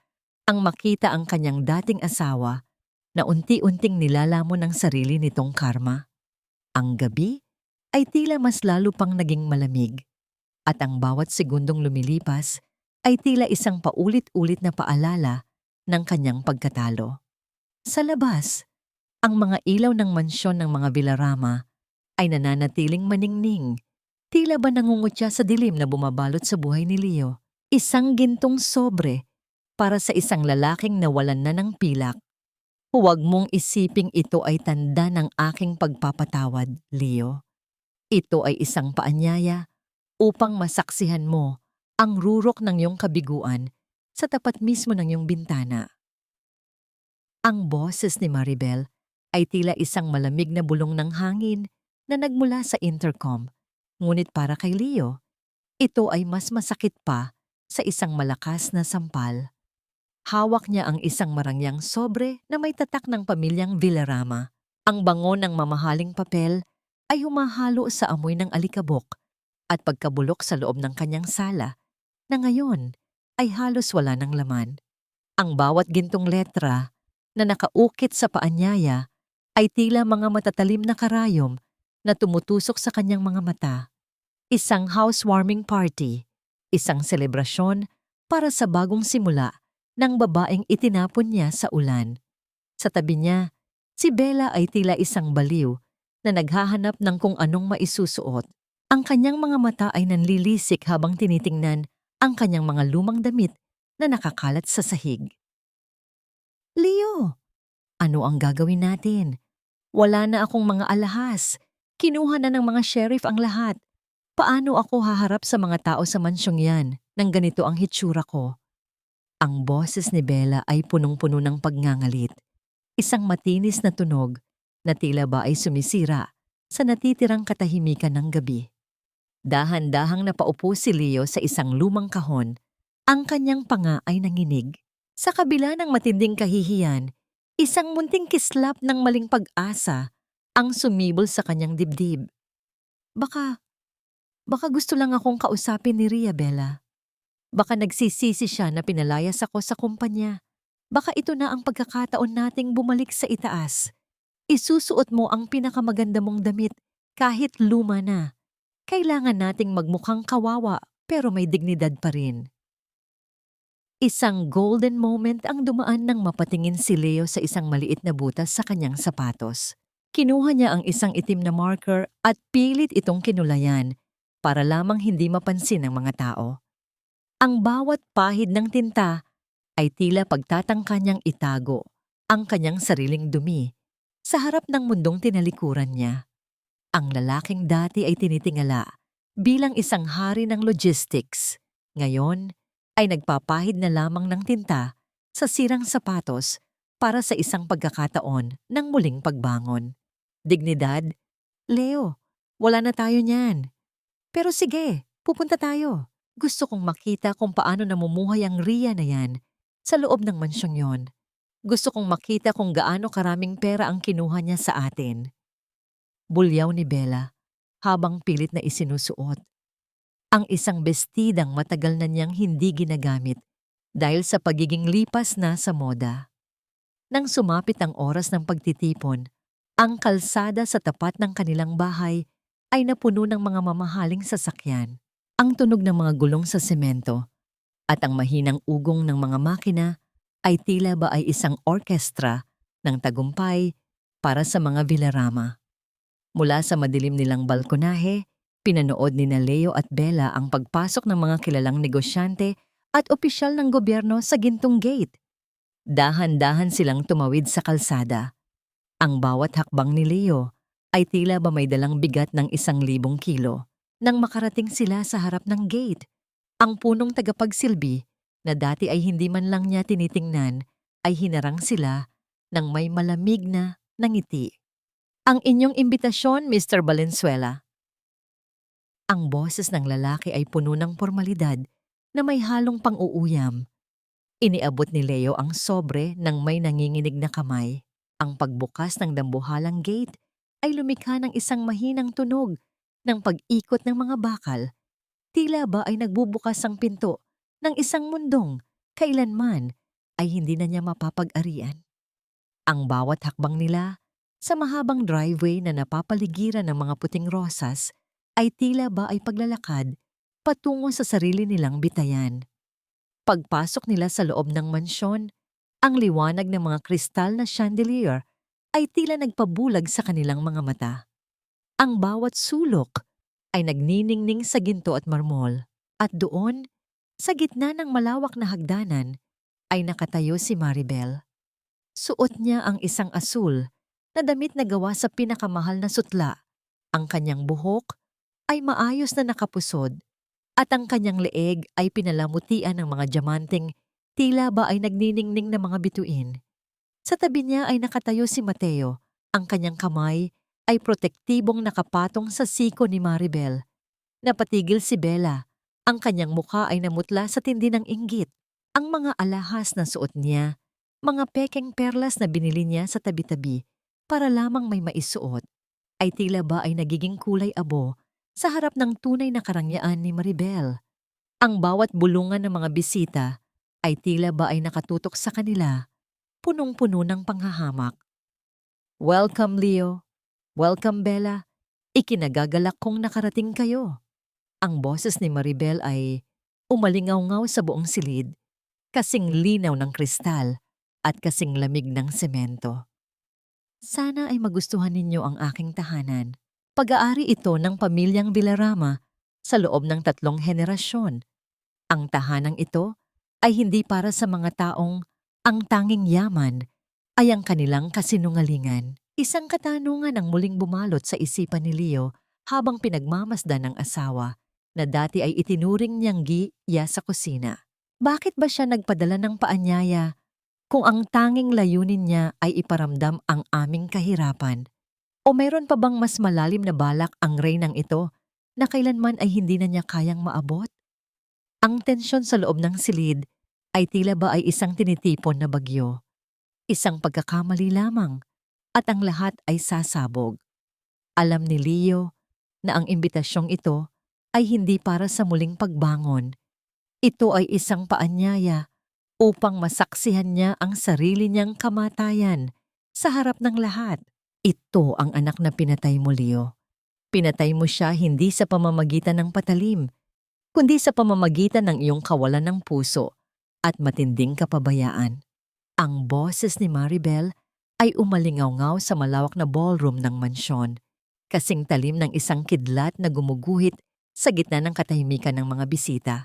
ang makita ang kanyang dating asawa na unti-unting nilalamon ng sarili nitong karma. Ang gabi ay tila mas lalo pang naging malamig at ang bawat segundong lumilipas ay tila isang paulit-ulit na paalala ng kanyang pagkatalo. Sa labas, ang mga ilaw ng mansyon ng mga Villarama ay nananatiling maningning, tila ba nangungutya sa dilim na bumabalot sa buhay ni Leo. Isang gintong sobre para sa isang lalaking nawalan na ng pilak. Huwag mong isiping ito ay tanda ng aking pagpapatawad, Leo. Ito ay isang paanyaya upang masaksihan mo ang rurok ng iyong kabiguan sa tapat mismo ng iyong bintana. Ang boses ni Maribel ay tila isang malamig na bulong ng hangin na nagmula sa intercom. Ngunit para kay Leo, ito ay mas masakit pa sa isang malakas na sampal. Hawak niya ang isang marangyang sobre na may tatak ng pamilyang Villarama. Ang bango ng mamahaling papel ay humahalo sa amoy ng alikabok at pagkabulok sa loob ng kanyang sala na ngayon ay halos wala ng laman. Ang bawat gintong letra na nakaukit sa paanyaya ay tila mga matatalim na karayom na tumutusok sa kanyang mga mata. Isang housewarming party, isang selebrasyon para sa bagong simula ng babaeng itinapon niya sa ulan. Sa tabi niya, si Bella ay tila isang baliw na naghahanap ng kung anong maisusuot. Ang kanyang mga mata ay nanlilisik habang tinitingnan ang kanyang mga lumang damit na nakakalat sa sahig. Leo, ano ang gagawin natin? Wala na akong mga alahas. Kinuha na ng mga sheriff ang lahat. Paano ako haharap sa mga tao sa mansyong yan nang ganito ang hitsura ko? Ang boses ni Bella ay punong-puno ng pagngangalit. Isang matinis na tunog na tila ba ay sumisira sa natitirang katahimikan ng gabi. Dahan-dahang napaupo si Leo sa isang lumang kahon. Ang kanyang panga ay nanginig. Sa kabila ng matinding kahihiyan, isang munting kislap ng maling pag-asa ang sumibol sa kanyang dibdib. Baka gusto lang akong kausapin ni Ria, Bella. Baka nagsisisi siya na pinalayas ako sa kumpanya. Baka ito na ang pagkakataon nating bumalik sa itaas. Isusuot mo ang pinakamaganda mong damit kahit luma na. Kailangan nating magmukhang kawawa pero may dignidad pa rin. Isang golden moment ang dumaan nang mapatingin si Leo sa isang maliit na butas sa kanyang sapatos. Kinuha niya ang isang itim na marker at pilit itong kinulayan para lamang hindi mapansin ng mga tao. Ang bawat pahid ng tinta ay tila pagtatangka niyang itago ang kanyang sariling dumi sa harap ng mundong tinalikuran niya. Ang lalaking dati ay tinitingala bilang isang hari ng logistics. Ngayon ay nagpapahid na lamang ng tinta sa sirang sapatos para sa isang pagkakataon ng muling pagbangon. Dignidad? Leo, wala na tayo niyan. Pero sige, pupunta tayo. Gusto kong makita kung paano namumuhay ang Ria na yan sa loob ng mansyong yon. Gusto kong makita kung gaano karaming pera ang kinuha niya sa atin. Bulyaw ni Bella habang pilit na isinusuot ang isang bestidang matagal na niyang hindi ginagamit dahil sa pagiging lipas na sa moda. Nang sumapit ang oras ng pagtitipon, ang kalsada sa tapat ng kanilang bahay ay napuno ng mga mamahaling sasakyan. Ang tunog ng mga gulong sa semento at ang mahinang ugong ng mga makina ay tila ba ay isang orkestra ng tagumpay para sa mga Villarama. Mula sa madilim nilang balkonahe, pinanood ni Leo at Bella ang pagpasok ng mga kilalang negosyante at opisyal ng gobyerno sa gintong gate. Dahan-dahan silang tumawid sa kalsada. Ang bawat hakbang ni Leo ay tila ba may dalang bigat ng 1,000 kilo. Nang makarating sila sa harap ng gate, ang punong tagapagsilbi na dati ay hindi man lang niya tinitingnan ay hinarang sila ng may malamig na ngiti. Ang inyong imbitasyon, Mr. Valenzuela. Ang boses ng lalaki ay puno ng formalidad na may halong pang-uuyam. Iniabot ni Leo ang sobre ng may nanginginig na kamay. Ang pagbukas ng dambuhalang gate ay lumikha ng isang mahinang tunog Ng pag-ikot ng mga bakal, tila ba ay nagbubukas ang pinto ng isang mundong kailanman ay hindi na niya mapapag-arian. Ang bawat hakbang nila sa mahabang driveway na napapaligiran ng mga puting rosas ay tila ba ay paglalakad patungo sa sarili nilang bitayan. Pagpasok nila sa loob ng mansyon, ang liwanag ng mga kristal na chandelier ay tila nagpabulag sa kanilang mga mata. Ang bawat sulok ay nagniningning sa ginto at marmol, at doon, sa gitna ng malawak na hagdanan, ay nakatayo si Maribel. Suot niya ang isang asul na damit na gawa sa pinakamahal na sutla. Ang kanyang buhok ay maayos na nakapusod at ang kanyang leeg ay pinalamutian ng mga diamanteng tila ba ay nagniningning na mga bituin. Sa tabi niya ay nakatayo si Mateo. Ang kanyang kamay ay protektibong nakapatong sa siko ni Maribel. Napatigil si Bella. Ang kanyang mukha ay namutla sa tindi ng inggit. Ang mga alahas na suot niya, mga pekeng perlas na binili niya sa tabi-tabi para lamang may maisuot, ay tila ba ay nagiging kulay abo sa harap ng tunay na karangyaan ni Maribel. Ang bawat bulungan ng mga bisita ay tila ba ay nakatutok sa kanila, punong-puno ng panghahamak. Welcome, Leo. Welcome, Bella. Ikinagagalak kong nakarating kayo. Ang boses ni Maribel ay umalingaw-ngaw sa buong silid, kasing linaw ng kristal at kasing lamig ng semento. Sana ay magustuhan ninyo ang aking tahanan. Pag-aari ito ng pamilyang Villarama sa loob ng 3 henerasyon. Ang tahanang ito ay hindi para sa mga taong ang tanging yaman ay ang kanilang kasinungalingan. Isang katanungan ang muling bumalot sa isipan ni Leo habang pinagmamasdan ng asawa na dati ay itinuring niyang giya sa kusina. Bakit ba siya nagpadala ng paanyaya kung ang tanging layunin niya ay iparamdam ang aming kahirapan? O mayroon pa bang mas malalim na balak ang reynang ito na kailanman ay hindi na niya kayang maabot? Ang tensyon sa loob ng silid ay tila ba ay isang tinitipon na bagyo. Isang pagkakamali lamang at ang lahat ay sasabog. Alam ni Leo na ang imbitasyong ito ay hindi para sa muling pagbangon. Ito ay isang paanyaya upang masaksihan niya ang sarili niyang kamatayan sa harap ng lahat. Ito ang anak na pinatay mo, Leo. Pinatay mo siya hindi sa pamamagitan ng patalim, kundi sa pamamagitan ng iyong kawalan ng puso at matinding kapabayaan. Ang boses ni Maribel ay umalingaw-ngaw sa malawak na ballroom ng mansyon, kasing talim ng isang kidlat na gumuguhit sa gitna ng katahimikan ng mga bisita.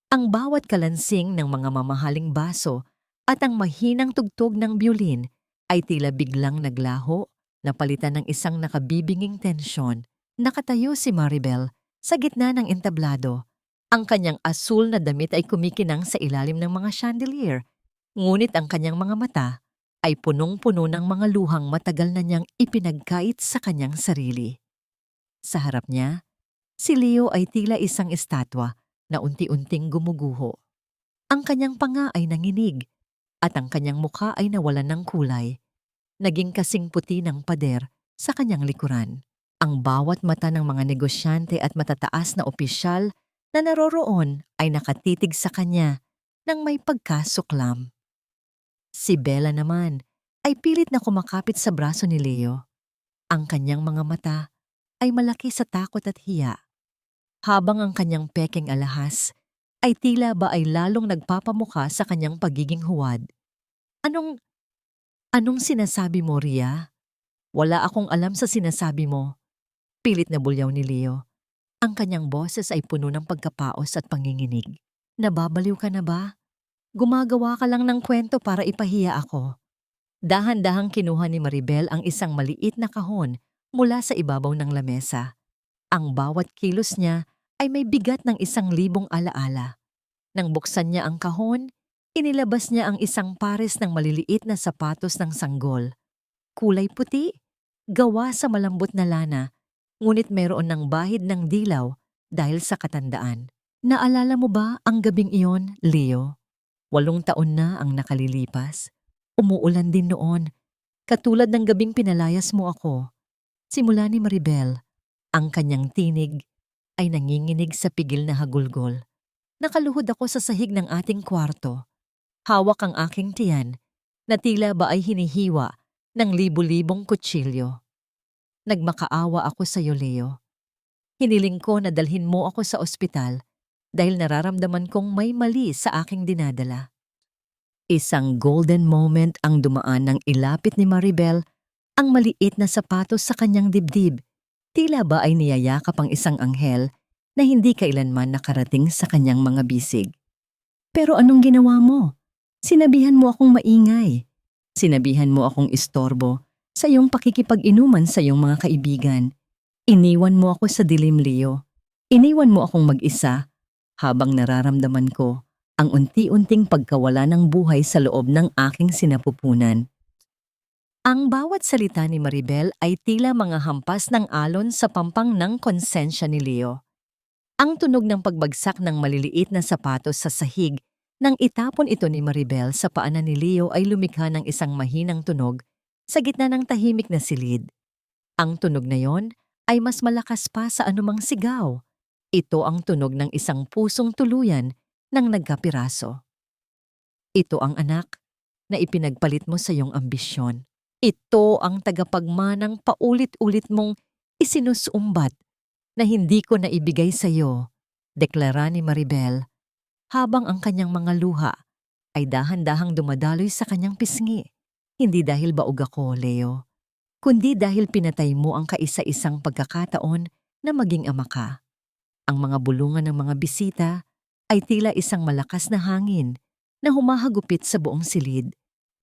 Ang bawat kalansing ng mga mamahaling baso at ang mahinang tugtog ng biolin ay tila biglang naglaho, napalitan ng isang nakabibinging tensyon. Nakatayo si Maribel sa gitna ng entablado. Ang kanyang asul na damit ay kumikinang sa ilalim ng mga chandelier, ngunit ang kanyang mga mata ay punong-puno ng mga luhang matagal na niyang ipinagkait sa kanyang sarili. Sa harap niya, si Leo ay tila isang estatwa na unti-unting gumuguho. Ang kanyang panga ay nanginig at ang kanyang mukha ay nawalan ng kulay. Naging kasing puti ng pader sa kanyang likuran. Ang bawat mata ng mga negosyante at matataas na opisyal na naroroon ay nakatitig sa kanya nang may pagkasuklam. Si Bella naman ay pilit na kumakapit sa braso ni Leo. Ang kanyang mga mata ay malaki sa takot at hiya, habang ang kanyang pekeng alahas ay tila ba ay lalong nagpapamukha sa kanyang pagiging huwad. Anong sinasabi mo, Ria? Wala akong alam sa sinasabi mo. Pilit na bulyaw ni Leo. Ang kanyang boses ay puno ng pagkapaos at panginginig. Nababaliw ka na ba? Gumagawa ka lang ng kwento para ipahiya ako. Dahan-dahang kinuha ni Maribel ang isang maliit na kahon mula sa ibabaw ng lamesa. Ang bawat kilos niya ay may bigat ng 1,000 alaala. Nang buksan niya ang kahon, inilabas niya ang isang pares ng maliliit na sapatos ng sanggol. Kulay puti, gawa sa malambot na lana, ngunit meron ng bahid ng dilaw dahil sa katandaan. Naalala mo ba ang gabing iyon, Leo? 8 taon na ang nakalilipas. Umuulan din noon, katulad ng gabing pinalayas mo ako. Simula ni Maribel, Ang kanyang tinig ay nanginginig sa pigil na hagulgol. Nakaluhod ako sa sahig ng ating kwarto. Hawak ang aking tiyan na tila ba ay hinihiwa ng libu-libong kutsilyo. Nagmakaawa ako sa iyo, Leo. Hiniling ko na dalhin mo ako sa ospital dahil nararamdaman kong may mali sa aking dinadala. Isang golden moment ang dumaan nang ilapit ni Maribel ang maliit na sapatos sa kanyang dibdib. Tila ba ay niyayakap ang isang anghel na hindi kailanman nakarating sa kanyang mga bisig. Pero anong ginawa mo? Sinabihan mo akong maingay. Sinabihan mo akong istorbo sa iyong pakikipag-inuman sa iyong mga kaibigan. Iniwan mo ako sa dilim, Leo. Iniwan mo akong mag-isa habang nararamdaman ko ang unti-unting pagkawala ng buhay sa loob ng aking sinapupunan. Ang bawat salita ni Maribel ay tila mga hampas ng alon sa pampang ng konsensya ni Leo. Ang tunog ng pagbagsak ng maliliit na sapatos sa sahig nang itapon ito ni Maribel sa paanan ni Leo ay lumikha ng isang mahinang tunog sa gitna ng tahimik na silid. Ang tunog na yon ay mas malakas pa sa anumang sigaw. Ito ang tunog ng isang pusong tuluyan ng nagkapiraso. Ito ang anak na ipinagpalit mo sa iyong ambisyon. Ito ang tagapagmanang paulit-ulit mong isinusumbat na hindi ko naibigay sa iyo, deklara ni Maribel, habang ang kanyang mga luha ay dahan-dahang dumadaloy sa kanyang pisngi. Hindi dahil baog ako, Leo, kundi dahil pinatay mo ang kaisa-isang pagkakataon na maging ama ka. Ang mga bulungan ng mga bisita ay tila isang malakas na hangin na humahagupit sa buong silid.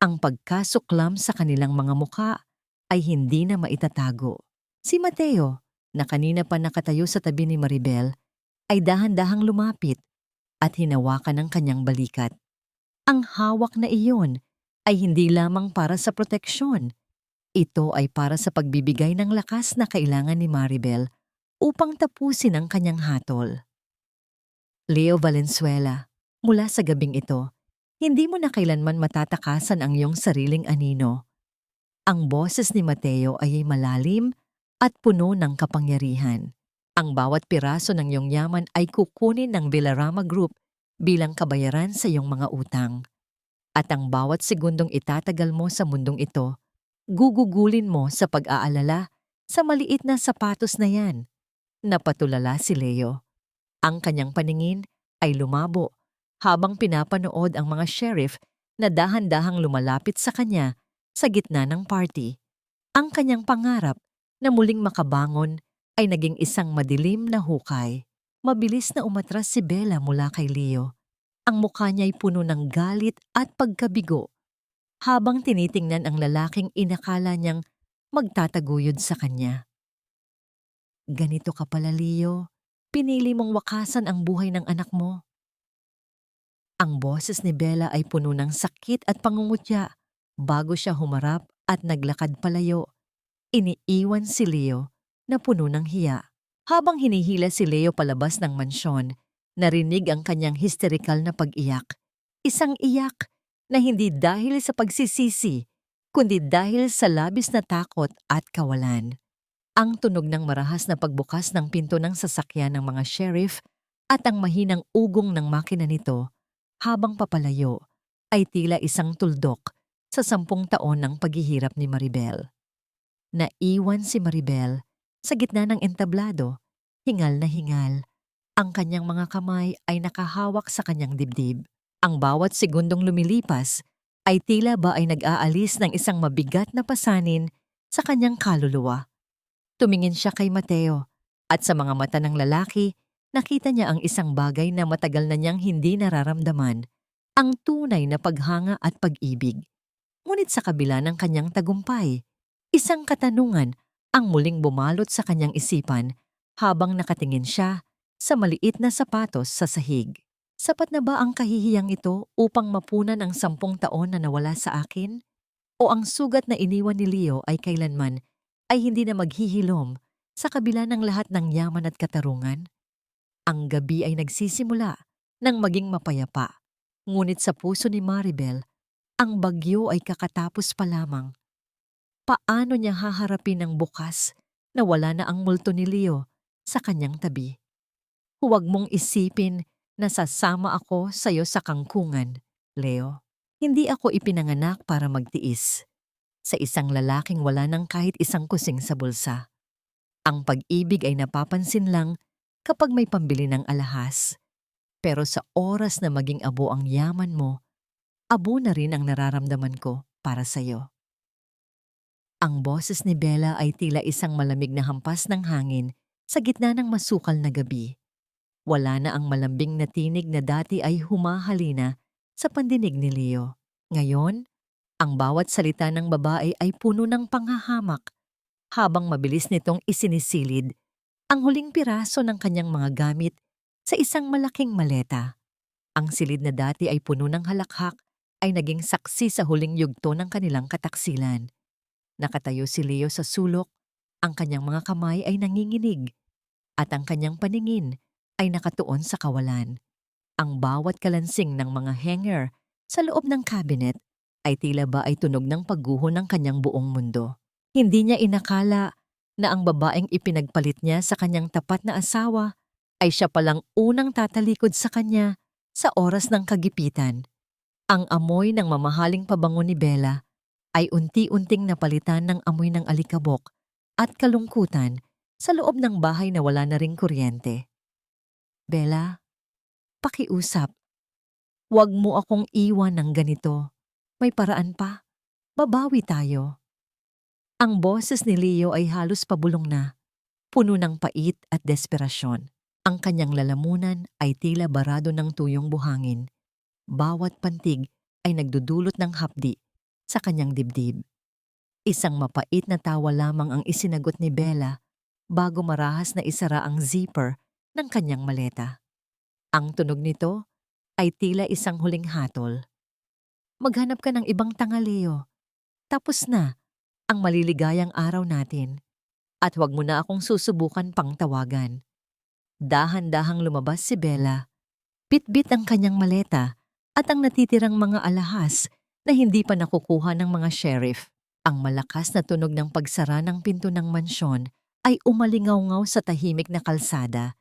Ang pagkasuklam sa kanilang mga muka ay hindi na maitatago. Si Mateo, na kanina pa nakatayo sa tabi ni Maribel, ay dahan-dahang lumapit at hinawakan ang kanyang balikat. Ang hawak na iyon ay hindi lamang para sa proteksyon. Ito ay para sa pagbibigay ng lakas na kailangan ni Maribel upang tapusin ang kanyang hatol. Leo Valenzuela, mula sa gabing ito, hindi mo na kailanman matatakasan ang iyong sariling anino. Ang boses ni Mateo ay malalim at puno ng kapangyarihan. Ang bawat piraso ng iyong yaman ay kukunin ng Villarama Group bilang kabayaran sa iyong mga utang. At ang bawat segundong itatagal mo sa mundong ito, gugugulin mo sa pag-aalala sa maliit na sapatos na yan. Napatulala si Leo. Ang kanyang paningin ay lumabo habang pinapanood ang mga sheriff na dahan-dahang lumalapit sa kanya sa gitna ng party. Ang kanyang pangarap na muling makabangon ay naging isang madilim na hukay. Mabilis na umatras si Bella mula kay Leo. Ang mukha niya ay puno ng galit at pagkabigo habang tinitingnan ang lalaking inakala niyang magtataguyod sa kanya. Ganito ka pala, Leo. Pinili mong wakasan ang buhay ng anak mo. Ang boses ni Bella ay puno ng sakit at pangungutya. Bago siya humarap at naglakad palayo, iniiwan si Leo na puno ng hiya. Habang hinihila si Leo palabas ng mansyon, narinig ang kanyang histerikal na pag-iyak. Isang iyak na hindi dahil sa pagsisisi, kundi dahil sa labis na takot at kawalan. Ang tunog ng marahas na pagbukas ng pinto ng sasakyan ng mga sheriff at ang mahinang ugong ng makina nito habang papalayo ay tila isang tuldok sa 10 taon ng paghihirap ni Maribel. Naiwan si Maribel sa gitna ng entablado, hingal na hingal. Ang kanyang mga kamay ay nakahawak sa kanyang dibdib. Ang bawat segundong lumilipas ay tila ba ay nag-aalis ng isang mabigat na pasanin sa kanyang kaluluwa. Tumingin siya kay Mateo at sa mga mata ng lalaki, nakita niya ang isang bagay na matagal na niyang hindi nararamdaman, ang tunay na paghanga at pag-ibig. Ngunit sa kabila ng kanyang tagumpay, isang katanungan ang muling bumalot sa kanyang isipan habang nakatingin siya sa maliit na sapatos sa sahig. Sapat na ba ang kahihiyang ito upang mapunan ang 10 taon na nawala sa akin? O ang sugat na iniwan ni Leo ay kailanman ay hindi na maghihilom sa kabila ng lahat ng yaman at katarungan? Ang gabi ay nagsisimula nang maging mapayapa. Ngunit sa puso ni Maribel, ang bagyo ay kakatapos pa lamang. Paano niya haharapin ang bukas na wala na ang multo ni Leo sa kanyang tabi. Huwag mong isipin na sasama ako sa'yo sa kangkungan, Leo. Hindi ako ipinanganak para magtiis sa isang lalaking wala ng kahit isang kusing sa bulsa. Ang pag-ibig ay napapansin lang kapag may pambili ng alahas. Pero sa oras na maging abo ang yaman mo, abo na rin ang nararamdaman ko para sa'yo. Ang boses ni Bella ay tila isang malamig na hampas ng hangin sa gitna ng masukal na gabi. Wala na ang malambing na tinig na dati ay humahalina sa pandinig ni Leo. Ngayon, ang bawat salita ng babae ay puno ng panghahamak habang mabilis nitong isinisilid ang huling piraso ng kanyang mga gamit sa isang malaking maleta. Ang silid na dati ay puno ng halakhak ay naging saksi sa huling yugto ng kanilang kataksilan. Nakatayo si Leo sa sulok, ang kanyang mga kamay ay nanginginig at ang kanyang paningin ay nakatuon sa kawalan. Ang bawat kalansing ng mga hanger sa loob ng cabinet ay tila ba ay tunog ng pagguho ng kanyang buong mundo. Hindi niya inakala na ang babaeng ipinagpalit niya sa kanyang tapat na asawa ay siya palang unang tatalikod sa kanya sa oras ng kagipitan. Ang amoy ng mamahaling pabango ni Bella ay unti-unting napalitan ng amoy ng alikabok at kalungkutan sa loob ng bahay na wala na ring kuryente. Bella, pakiusap. Huwag mo akong iwan ng ganito. May paraan pa. Babawi tayo. Ang boses ni Leo ay halos pabulong na, puno ng pait at desperasyon. Ang kanyang lalamunan ay tila barado ng tuyong buhangin. Bawat pantig ay nagdudulot ng hapdi sa kanyang dibdib. Isang mapait na tawa lamang ang isinagot ni Bella bago marahas na isara ang zipper ng kanyang maleta. Ang tunog nito ay tila isang huling hatol. Maghanap ka ng ibang tanga, Leo. Tapos na ang maliligayang araw natin at huwag mo na akong susubukan pang tawagan. Dahan-dahang lumabas si Bella. Bitbit ang kanyang maleta at ang natitirang mga alahas na hindi pa nakukuha ng mga sheriff. Ang malakas na tunog ng pagsara ng pinto ng mansyon ay umalingaw-ngaw sa tahimik na kalsada.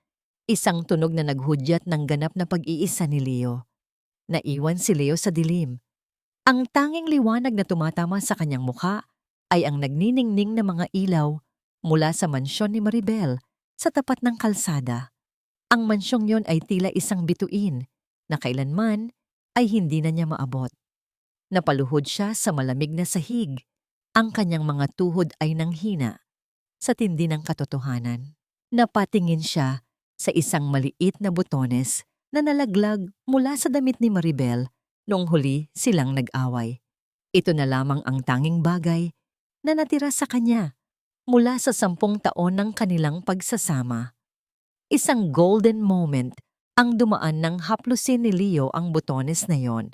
Isang tunog na naghudyat ng ganap na pag-iisa ni Leo. Naiwan si Leo sa dilim. Ang tanging liwanag na tumatama sa kanyang mukha ay ang nagniningning na mga ilaw mula sa mansyon ni Maribel sa tapat ng kalsada. Ang mansyong yon ay tila isang bituin na kailanman ay hindi na niya maabot. Napaluhod siya sa malamig na sahig. Ang kanyang mga tuhod ay nanghina sa tindi ng katotohanan. Napatingin siya sa isang maliit na butones na nalaglag mula sa damit ni Maribel noong huli silang nag-away. Ito na lamang ang tanging bagay na natira sa kanya mula sa 10 taon ng kanilang pagsasama. Isang golden moment ang dumaan nang haplusin ni Leo ang butones na yon.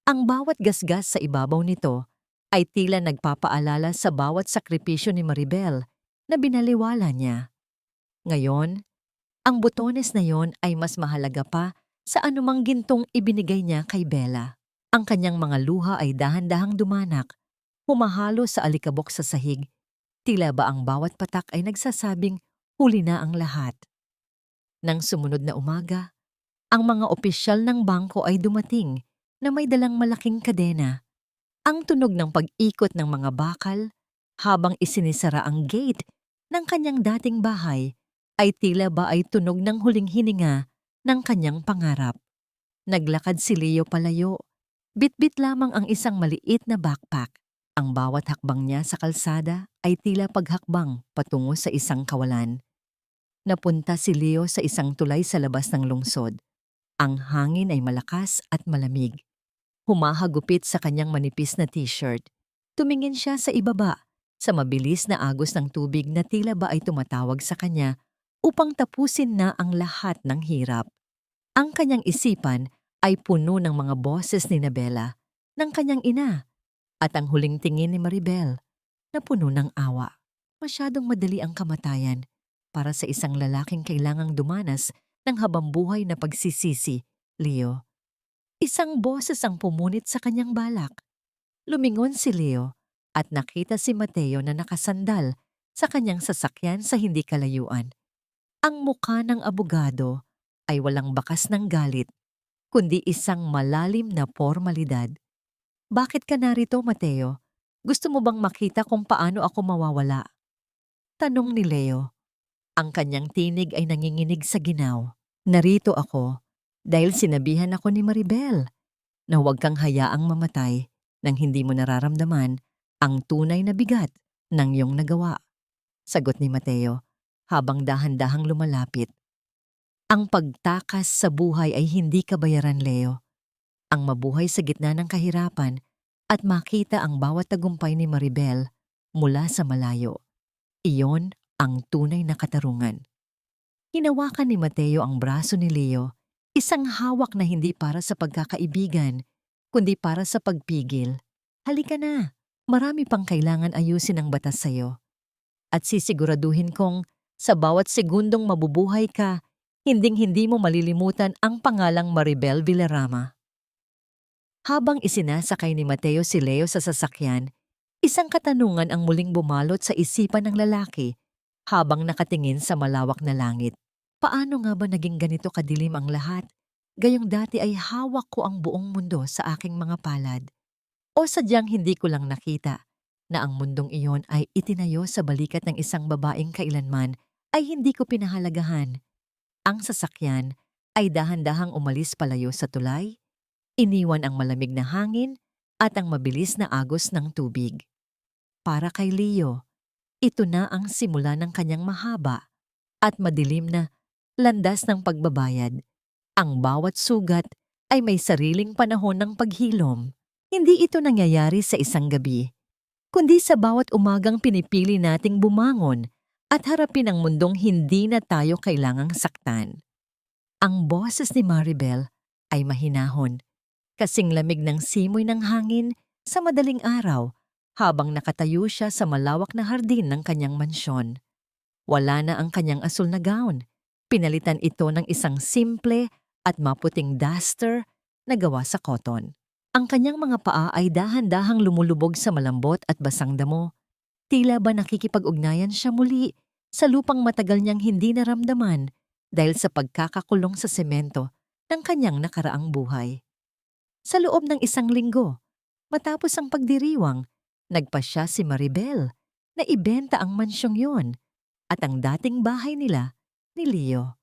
Ang bawat gasgas sa ibabaw nito ay tila nagpapaalala sa bawat sakripisyo ni Maribel na binaliwala niya. Ngayon, ang butones na yon ay mas mahalaga pa sa anumang gintong ibinigay niya kay Bella. Ang kanyang mga luha ay dahan-dahang dumanak, humahalo sa alikabok sa sahig. Tila ba ang bawat patak ay nagsasabing huli na ang lahat. Nang sumunod na umaga, ang mga opisyal ng bangko ay dumating na may dalang malaking kadena. Ang tunog ng pag-ikot ng mga bakal habang isinisara ang gate ng kanyang dating bahay ay tila ba ay tunog ng huling hininga ng kanyang pangarap. Naglakad si Leo palayo. Bitbit lamang ang isang maliit na backpack. Ang bawat hakbang niya sa kalsada ay tila paghakbang patungo sa isang kawalan. Napunta si Leo sa isang tulay sa labas ng lungsod. Ang hangin ay malakas at malamig. Humahagupit sa kanyang manipis na t-shirt. Tumingin siya sa ibaba, sa mabilis na agos ng tubig na tila ba ay tumatawag sa kanya upang tapusin na ang lahat ng hirap. Ang kanyang isipan ay puno ng mga boses ni Bella, ng kanyang ina, at ang huling tingin ni Maribel na puno ng awa. Masyadong madali ang kamatayan para sa isang lalaking kailangang dumanas ng habambuhay na pagsisisi, Leo. Isang boses ang pumunit sa kanyang balak. Lumingon si Leo at nakita si Mateo na nakasandal sa kanyang sasakyan sa hindi kalayuan. Ang mukha ng abogado ay walang bakas ng galit, kundi isang malalim na pormalidad. "Bakit ka narito, Mateo? Gusto mo bang makita kung paano ako mawawala?" Tanong ni Leo. Ang kanyang tinig ay nanginginig sa ginaw. "Narito ako dahil sinabihan ako ni Maribel na huwag kang hayaang mamatay nang hindi mo nararamdaman ang tunay na bigat ng iyong nagawa," sagot ni Mateo habang dahan-dahang lumalapit. Ang pagtakas sa buhay ay hindi kabayaran, Leo. Ang mabuhay sa gitna ng kahirapan at makita ang bawat tagumpay ni Maribel mula sa malayo. Iyon ang tunay na katarungan. Hinawakan ni Mateo ang braso ni Leo, isang hawak na hindi para sa pagkakaibigan, kundi para sa pagpigil. "Halika na, marami pang kailangan ayusin ng batas sa'yo. At sisiguraduhin kong sa bawat segundong mabubuhay ka, hinding-hindi mo malilimutan ang pangalang Maribel Villarama." Habang isinasakay ni Mateo si Leo sa sasakyan, isang katanungan ang muling bumalot sa isipan ng lalaki habang nakatingin sa malawak na langit. Paano nga ba naging ganito kadilim ang lahat? Gayong dati ay hawak ko ang buong mundo sa aking mga palad. O sadyang hindi ko lang nakita na ang mundong iyon ay itinayo sa balikat ng isang babaeng kailanman ay hindi ko pinahalagahan. Ang sasakyan ay dahan-dahang umalis palayo sa tulay, iniwan ang malamig na hangin at ang mabilis na agos ng tubig. Para kay Leo, ito na ang simula ng kanyang mahaba at madilim na landas ng pagbabayad. Ang bawat sugat ay may sariling panahon ng paghilom. Hindi ito nangyayari sa isang gabi, kundi sa bawat umagang pinipili nating bumangon at harapin ang mundong hindi na tayo kailangang saktan. Ang boses ni Maribel ay mahinahon, kasing lamig ng simoy ng hangin sa madaling araw habang nakatayo siya sa malawak na hardin ng kanyang mansyon. Wala na ang kanyang asul na gown. Pinalitan ito ng isang simple at maputing duster na gawa sa cotton. Ang kanyang mga paa ay dahan-dahang lumulubog sa malambot at basang damo. Tila ba nakikipag-ugnayan siya muli sa lupang matagal niyang hindi naramdaman dahil sa pagkakakulong sa semento ng kanyang nakaraang buhay. Sa loob ng isang linggo, matapos ang pagdiriwang, nagpasya si Maribel na ibenta ang mansyong yon at ang dating bahay nila ni Leo.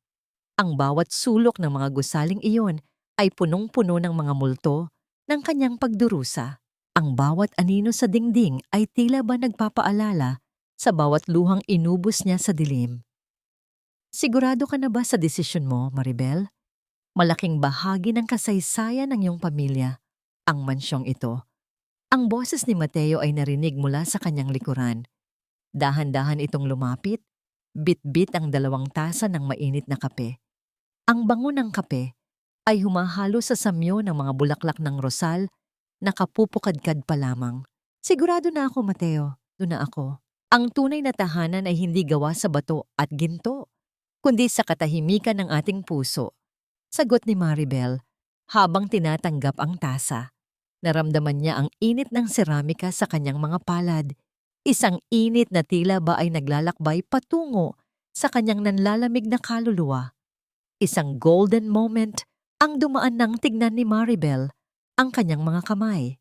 Ang bawat sulok ng mga gusaling iyon ay punong-puno ng mga multo ng kanyang pagdurusa. Ang bawat anino sa dingding ay tila ba nagpapaalala sa bawat luhang inubos niya sa dilim. Sigurado ka na ba sa desisyon mo, Maribel? Malaking bahagi ng kasaysayan ng iyong pamilya, ang mansyong ito. Ang boses ni Mateo ay narinig mula sa kanyang likuran. Dahan-dahan itong lumapit, bit-bit ang 2 tasa ng mainit na kape. Ang bango ng kape ay humahalo sa samyo ng mga bulaklak ng rosal na kapupukadkad pa lamang. "Sigurado na ako, Mateo, doon na ako. Ang tunay na tahanan ay hindi gawa sa bato at ginto, kundi sa katahimikan ng ating puso," sagot ni Maribel habang tinatanggap ang tasa. Naramdaman niya ang init ng seramika sa kanyang mga palad, isang init na tila ba ay naglalakbay patungo sa kanyang nanlalamig na kaluluwa. Isang golden moment ang dumaan nang tignan ni Maribel ang kanyang mga kamay.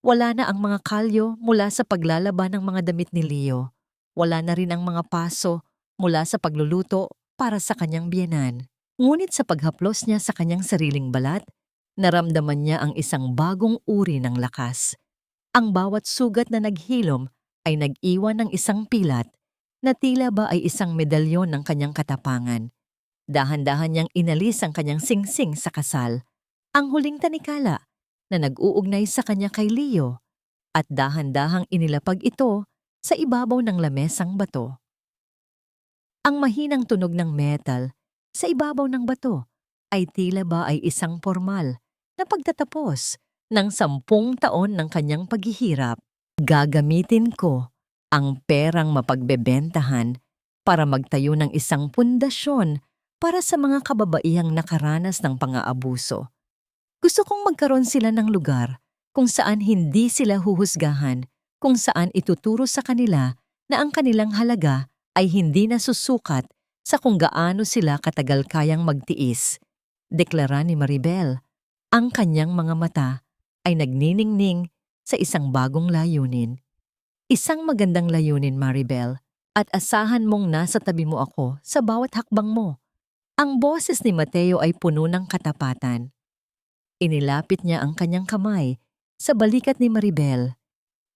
Wala na ang mga kalyo mula sa paglalaban ng mga damit ni Leo. Wala na rin ang mga paso mula sa pagluluto para sa kanyang biyenan. Ngunit sa paghaplos niya sa kanyang sariling balat, naramdaman niya ang isang bagong uri ng lakas. Ang bawat sugat na naghilom ay nag-iwan ng isang pilat na tila ba ay isang medalyon ng kanyang katapangan. Dahan-dahan niyang inalis ang kanyang singsing sa kasal, ang huling tanikala na nag-uugnay sa kanya kay Leo, at dahan-dahang inilapag ito sa ibabaw ng lamesang bato. Ang mahinang tunog ng metal sa ibabaw ng bato ay tila ba ay isang formal na pagtatapos ng 10 taon ng kanyang paghihirap. "Gagamitin ko ang perang mapagbebentahan para magtayo ng isang pundasyon para sa mga kababaihang nakaranas ng pang-aabuso. Gusto kong magkaroon sila ng lugar kung saan hindi sila huhusgahan, kung saan ituturo sa kanila na ang kanilang halaga ay hindi nasusukat sa kung gaano sila katagal kayang magtiis. Deklara ni Maribel. Ang kanyang mga mata ay nagniningning sa isang bagong layunin. Isang magandang layunin, Maribel, at asahan mong nasa tabi mo ako sa bawat hakbang mo. Ang boses ni Mateo ay puno ng katapatan. Inilapit niya ang kanyang kamay sa balikat ni Maribel.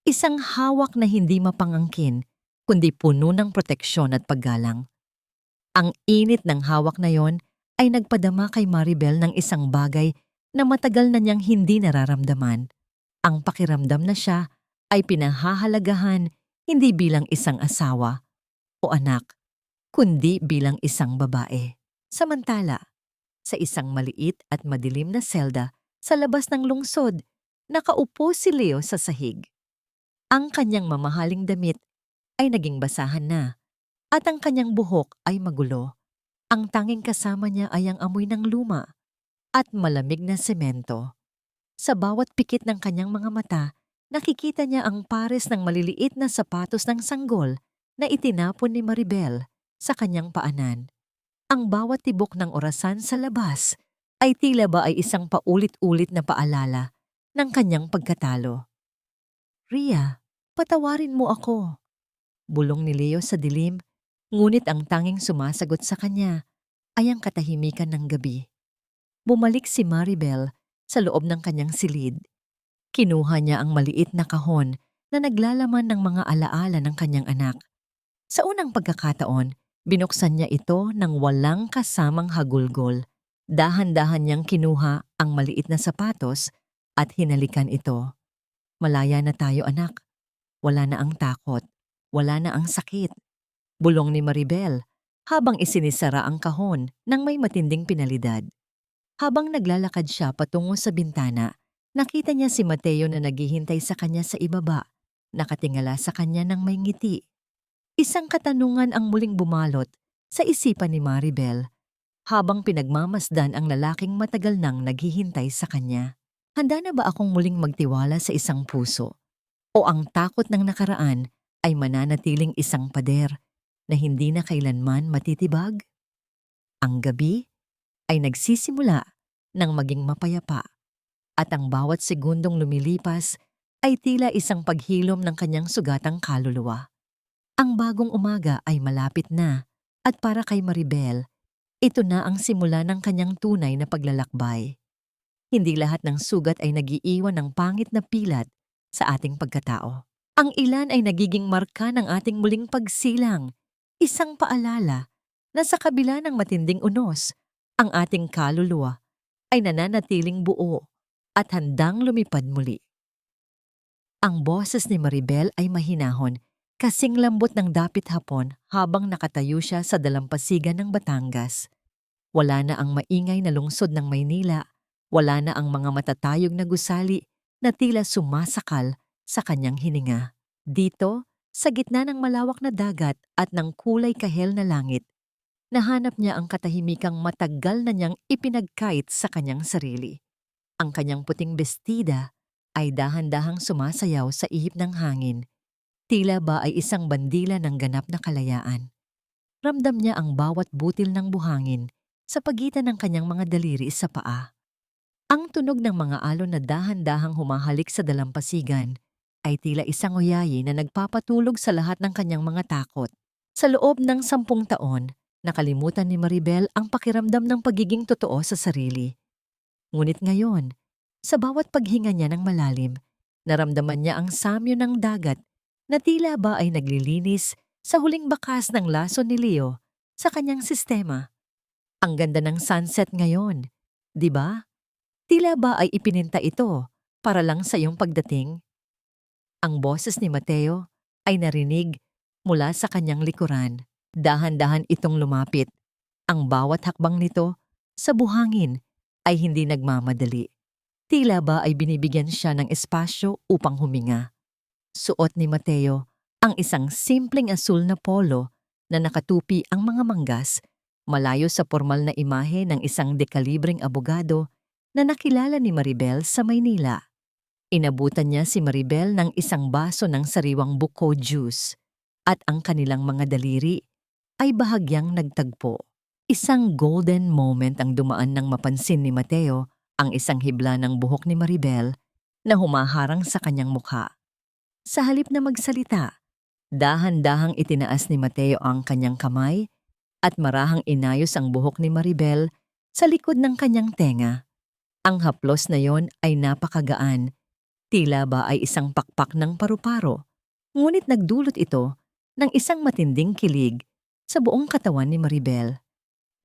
Isang hawak na hindi mapangangkin, kundi puno ng proteksyon at paggalang. Ang init ng hawak na yon ay nagpadama kay Maribel ng isang bagay na matagal na niyang hindi nararamdaman. Ang pakiramdam na siya ay pinahahalagahan hindi bilang isang asawa o anak, kundi bilang isang babae. Samantala, sa isang maliit at madilim na selda sa labas ng lungsod, nakaupo si Leo sa sahig. Ang kanyang mamahaling damit ay naging basahan na at ang kanyang buhok ay magulo. Ang tanging kasama niya ay ang amoy ng luma at malamig na semento. Sa bawat pikit ng kanyang mga mata, nakikita niya ang pares ng maliliit na sapatos ng sanggol na itinapon ni Maribel sa kanyang paanan. Ang bawat tibok ng orasan sa labas ay tila ba ay isang paulit-ulit na paalala ng kanyang pagkatalo. Ria, patawarin mo ako. Bulong ni Leo sa dilim, ngunit ang tanging sumasagot sa kanya ay ang katahimikan ng gabi. Bumalik si Maribel sa loob ng kanyang silid. Kinuha niya ang maliit na kahon na naglalaman ng mga alaala ng kanyang anak. Sa unang pagkakataon, binuksan niya ito ng walang kasamang hagulgol. Dahan-dahan niyang kinuha ang maliit na sapatos at hinalikan ito. Malaya na tayo, anak. Wala na ang takot. Wala na ang sakit. Bulong ni Maribel habang isinisara ang kahon ng may matinding pinalidad. Habang naglalakad siya patungo sa bintana, nakita niya si Mateo na naghihintay sa kanya sa ibaba, nakatingala sa kanya ng may ngiti. Isang katanungan ang muling bumalot sa isipan ni Maribel habang pinagmamasdan ang lalaking matagal nang naghihintay sa kanya. Handa na ba akong muling magtiwala sa isang puso? O ang takot ng nakaraan ay mananatiling isang pader na hindi na kailanman matitibag? Ang gabi ay nagsisimula ng maging mapayapa at ang bawat segundong lumilipas ay tila isang paghilom ng kanyang sugatang kaluluwa. Ang bagong umaga ay malapit na at para kay Maribel, ito na ang simula ng kanyang tunay na paglalakbay. Hindi lahat ng sugat ay nagiiwan ng pangit na pilat sa ating pagkatao. Ang ilan ay nagiging marka ng ating muling pagsilang, isang paalala na sa kabila ng matinding unos, ang ating kaluluwa ay nananatiling buo at handang lumipad muli. Ang boses ni Maribel ay mahinahon, kasing lambot ng dapit hapon habang nakatayo siya sa dalampasigan ng Batangas. Wala na ang maingay na lungsod ng Maynila, wala na ang mga matatayog na gusali na tila sumasakal sa kanyang hininga. Dito, sa gitna ng malawak na dagat at ng kulay kahel na langit, nahanap niya ang katahimikang matagal na niyang ipinagkait sa kanyang sarili. Ang kanyang puting bestida ay dahan-dahang sumasayaw sa ihip ng hangin. Tila ba ay isang bandila ng ganap na kalayaan. Ramdam niya ang bawat butil ng buhangin sa pagitan ng kanyang mga daliri sa paa. Ang tunog ng mga alon na dahan-dahang humahalik sa dalampasigan ay tila isang uyayi na nagpapatulog sa lahat ng kanyang mga takot. Sa loob ng 10 taon, nakalimutan ni Maribel ang pakiramdam ng pagiging totoo sa sarili. Ngunit ngayon, sa bawat paghinga niya ng malalim, naramdaman niya ang samyo ng dagat na tila ba ay naglilinis sa huling bakas ng laso ni Leo sa kanyang sistema. Ang ganda ng sunset ngayon, di ba? Tila ba ay ipininta ito para lang sa iyong pagdating? Ang boses ni Mateo ay narinig mula sa kanyang likuran. Dahan-dahan itong lumapit. Ang bawat hakbang nito sa buhangin ay hindi nagmamadali. Tila ba ay binibigyan siya ng espasyo upang huminga. Suot ni Mateo ang isang simpleng asul na polo na nakatupi ang mga manggas, malayo sa formal na imahe ng isang dekalibreng abogado na nakilala ni Maribel sa Maynila. Inabutan niya si Maribel ng isang baso ng sariwang buko juice. at ang kanilang mga daliri ay bahagyang nagtagpo. Isang golden moment ang dumaan nang mapansin ni Mateo ang isang hibla ng buhok ni Maribel na humaharang sa kanyang mukha. Sa halip na magsalita, dahan-dahang itinaas ni Mateo ang kanyang kamay at marahang inayos ang buhok ni Maribel sa likod ng kanyang tenga. Ang haplos na yon ay napakagaan, tila ba ay isang pakpak ng paru-paro, ngunit nagdulot ito ng isang matinding kilig sa buong katawan ni Maribel.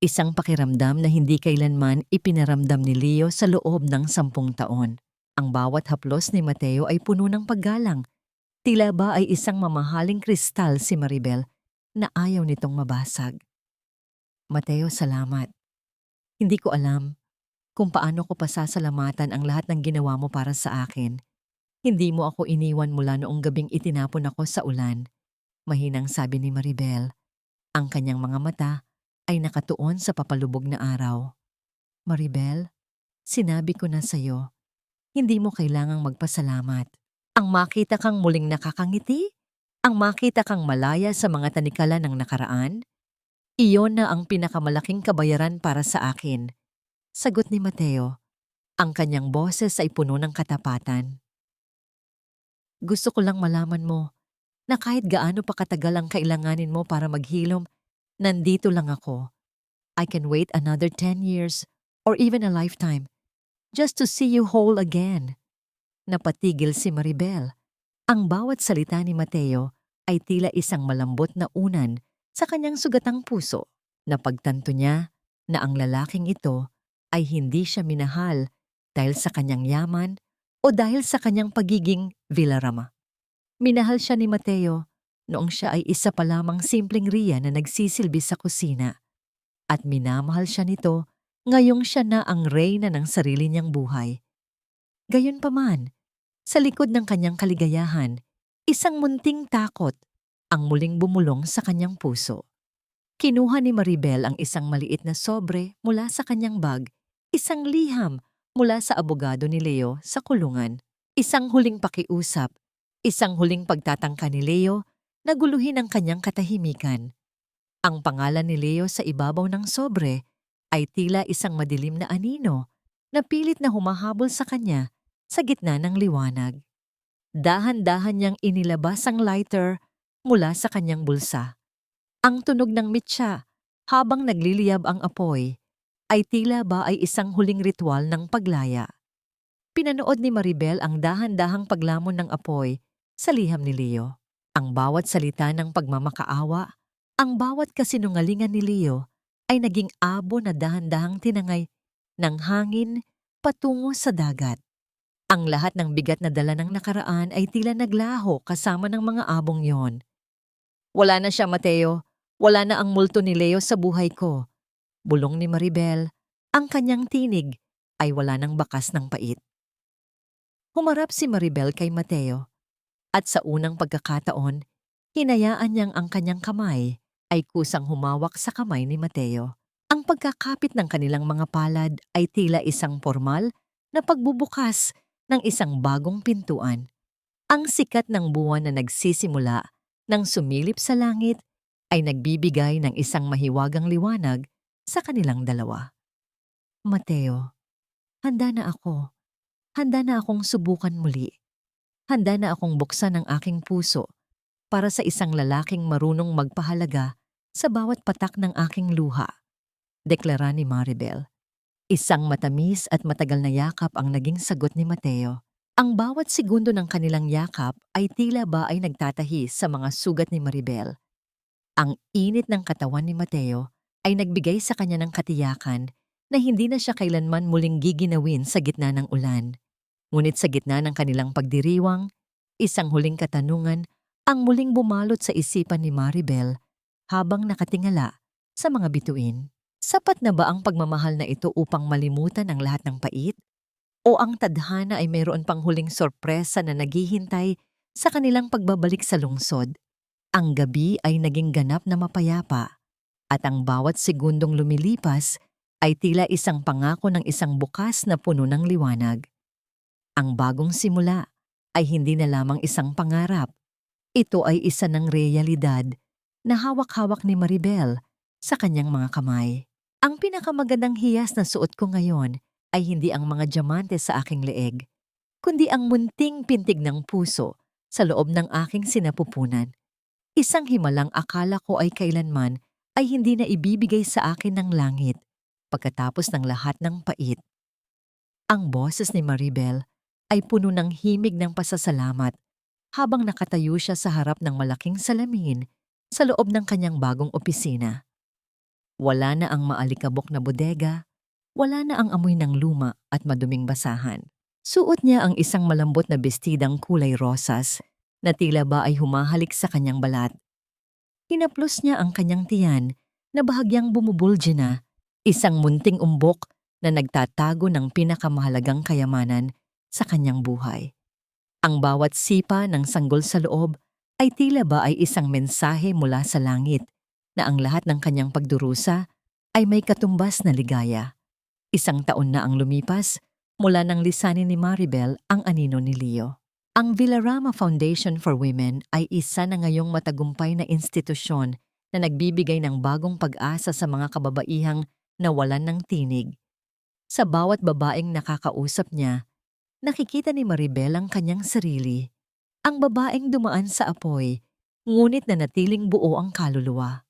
Isang pakiramdam na hindi kailanman ipinaramdam ni Leo sa loob ng 10 taon. Ang bawat haplos ni Mateo ay puno ng paggalang. Tila ba ay isang mamahaling kristal si Maribel na ayaw nitong mabasag. Mateo, salamat. Hindi ko alam kung paano ko pasasalamatan ang lahat ng ginawa mo para sa akin. Hindi mo ako iniwan mula noong gabing itinapon ako sa ulan. Mahinang sabi ni Maribel. Ang kanyang mga mata ay nakatuon sa papalubog na araw. Maribel, sinabi ko na sa'yo, hindi mo kailangang magpasalamat. Ang makita kang muling nakakangiti, ang makita kang malaya sa mga tanikala ng nakaraan, iyon na ang pinakamalaking kabayaran para sa akin. Sagot ni Mateo. Ang kanyang boses ay puno ng katapatan. Gusto ko lang malaman mo na kahit gaano pa katagal ang kailanganin mo para maghilom, nandito lang ako. I can wait another 10 years or even a lifetime just to see you whole again. Napatigil si Maribel. Ang bawat salita ni Mateo ay tila isang malambot na unan sa kanyang sugatang puso. Napagtanto niya na ang lalaking ito ay hindi siya minahal dahil sa kanyang yaman o dahil sa kanyang pagiging Villarama. Minahal siya ni Mateo noong siya ay isa pa lamang simpleng Ria na nagsisilbi sa kusina. At minamahal siya nito ngayong siya na ang reyna ng sarili niyang buhay. Gayunpaman, sa likod ng kanyang kaligayahan, isang munting takot ang muling bumulong sa kanyang puso. Kinuha ni Maribel ang isang maliit na sobre mula sa kanyang bag, isang liham mula sa abogado ni Leo sa kulungan, isang huling pakiusap, isang huling pagtatangka ni Leo na guluhin ang kanyang katahimikan. Ang pangalan ni Leo sa ibabaw ng sobre ay tila isang madilim na anino na pilit na humahabol sa kanya sa gitna ng liwanag. Dahan-dahan niyang inilabas ang lighter mula sa kanyang bulsa. Ang tunog ng mitsa habang nagliliyab ang apoy ay tila ba ay isang huling ritual ng paglaya. Pinanood ni Maribel ang dahan-dahang paglamon ng apoy sa liham ni Leo. Ang bawat salita ng pagmamakaawa, ang bawat kasinungalingan ni Leo ay naging abo na dahan-dahang tinangay ng hangin patungo sa dagat. Ang lahat ng bigat na dala ng nakaraan ay tila naglaho kasama ng mga abong yon. Wala na siya, Mateo. Wala na ang multo ni Leo sa buhay ko. Bulong ni Maribel, ang kanyang tinig ay wala ng bakas ng pait. Humarap si Maribel kay Mateo at sa unang pagkakataon, hinayaan niyang ang kanyang kamay ay kusang humawak sa kamay ni Mateo. Ang pagkakapit ng kanilang mga palad ay tila isang formal na pagbubukas ng isang bagong pintuan. Ang sikat ng buwan na nagsisimula nang sumilip sa langit ay nagbibigay ng isang mahiwagang liwanag sa kanilang dalawa. Mateo, handa na ako. Handa na akong subukan muli. Handa na akong buksan ang aking puso para sa isang lalaking marunong magpahalaga sa bawat patak ng aking luha. Deklara ni Maribel. Isang matamis at matagal na yakap ang naging sagot ni Mateo. Ang bawat segundo ng kanilang yakap ay tila ba ay nagtatahi sa mga sugat ni Maribel. Ang init ng katawan ni Mateo ay nagbigay sa kanya ng katiyakan na hindi na siya kailanman muling giginawin sa gitna ng ulan. Ngunit sa gitna ng kanilang pagdiriwang, isang huling katanungan ang muling bumalot sa isipan ni Maribel habang nakatingala sa mga bituin. Sapat na ba ang pagmamahal na ito upang malimutan ang lahat ng pait? O ang tadhana ay mayroon pang huling sorpresa na naghihintay sa kanilang pagbabalik sa lungsod? Ang gabi ay naging ganap na mapayapa at ang bawat segundong lumilipas ay tila isang pangako ng isang bukas na puno ng liwanag. Ang bagong simula ay hindi na lamang isang pangarap. Ito ay isa ng realidad na hawak-hawak ni Maribel sa kanyang mga kamay. Ang pinakamagandang hiyas na suot ko ngayon ay hindi ang mga diamante sa aking leeg, kundi ang munting pintig ng puso sa loob ng aking sinapupunan. Isang himalang akala ko ay kailanman ay hindi na ibibigay sa akin ng langit pagkatapos ng lahat ng pait. Ang boses ni Maribel ay puno ng himig ng pasasalamat habang nakatayo siya sa harap ng malaking salamin sa loob ng kanyang bagong opisina. Wala na ang maalikabok na bodega, wala na ang amoy ng luma at maduming basahan. Suot niya ang isang malambot na bestidang kulay rosas na tila ba ay humahalik sa kanyang balat. Hinaplos niya ang kanyang tiyan na bahagyang bumubulge na, isang munting umbok na nagtatago ng pinakamahalagang kayamanan sa kanyang buhay. Ang bawat sipa ng sanggol sa loob ay tila ba ay isang mensahe mula sa langit na ang lahat ng kanyang pagdurusa ay may katumbas na ligaya. Isang taon na ang lumipas mula nang lisanin ni Maribel ang anino ni Leo. Ang Villarama Foundation for Women ay isa na ngayong matagumpay na institusyon na nagbibigay ng bagong pag-asa sa mga kababaihang nawalan ng tinig. Sa bawat babaeng nakakausap niya, nakikita ni Maribel ang kanyang sarili. Ang babaeng dumaan sa apoy, ngunit nanatiling buo ang kaluluwa.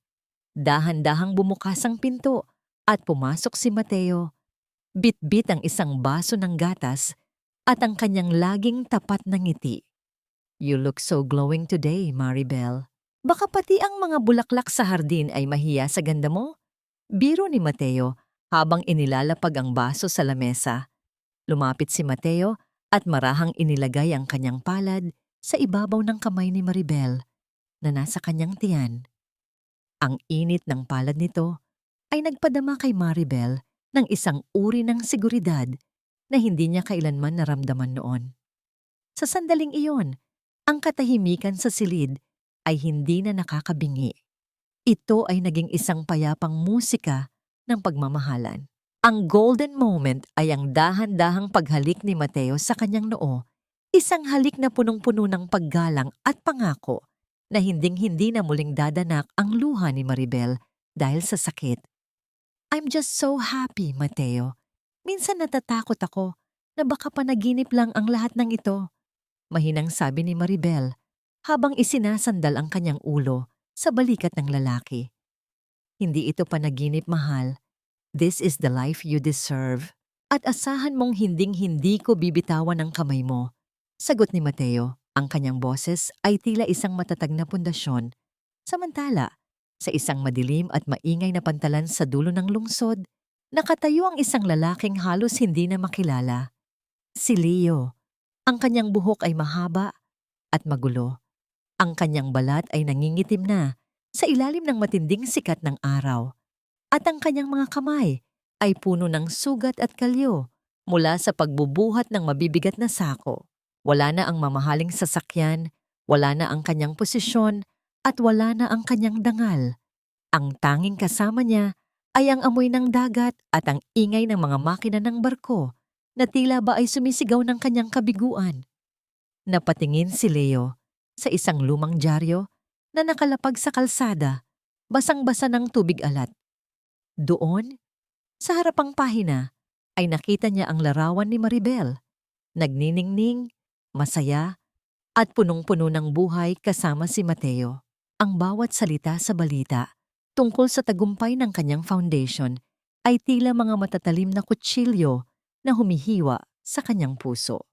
Dahan-dahang bumukas ang pinto at pumasok si Mateo. Bit-bit ang isang baso ng gatas at ang kanyang laging tapat na ngiti. "You look so glowing today, Maribel. Baka pati ang mga bulaklak sa hardin ay mahiya sa ganda mo?" Biro ni Mateo habang inilalapag ang baso sa lamesa. Lumapit si Mateo at marahang inilagay ang kanyang palad sa ibabaw ng kamay ni Maribel na nasa kanyang tiyan. Ang init ng palad nito ay nagpadama kay Maribel ng isang uri ng seguridad na hindi niya kailanman naramdaman noon. Sa sandaling iyon, ang katahimikan sa silid ay hindi na nakakabingi. Ito ay naging isang payapang musika ng pagmamahalan. Ang golden moment ay ang dahan-dahang paghalik ni Mateo sa kanyang noo, isang halik na punong-puno ng paggalang at pangako na hinding-hindi na muling dadanak ang luha ni Maribel dahil sa sakit. "I'm just so happy, Mateo. Minsan natatakot ako na baka panaginip lang ang lahat ng ito," mahinang sabi ni Maribel habang isinasandal ang kanyang ulo sa balikat ng lalaki. "Hindi ito panaginip, mahal. This is the life you deserve. At asahan mong hinding-hindi ko bibitawan ang kamay mo," sagot ni Mateo. Ang kanyang boses ay tila isang matatag na pundasyon. Samantala, sa isang madilim at maingay na pantalan sa dulo ng lungsod, nakatayo ang isang lalaking halos hindi na makilala. Si Leo. Ang kanyang buhok ay mahaba at magulo. Ang kanyang balat ay nangingitim na sa ilalim ng matinding sikat ng araw. At ang kanyang mga kamay ay puno ng sugat at kalyo mula sa pagbubuhat ng mabibigat na sako. Wala na ang mamahaling sasakyan, wala na ang kanyang posisyon, at wala na ang kanyang dangal. Ang tanging kasama niya ay ang amoy ng dagat at ang ingay ng mga makina ng barko na tila ba ay sumisigaw ng kanyang kabiguan. Napatingin si Leo sa isang lumang dyaryo na nakalapag sa kalsada, basang-basa ng tubig alat. Doon, sa harapang pahina, ay nakita niya ang larawan ni Maribel, nagniningning, masaya, at punong-puno ng buhay kasama si Mateo. Ang bawat salita sa balita tungkol sa tagumpay ng kanyang foundation ay tila mga matatalim na kutsilyo na humihiwa sa kanyang puso.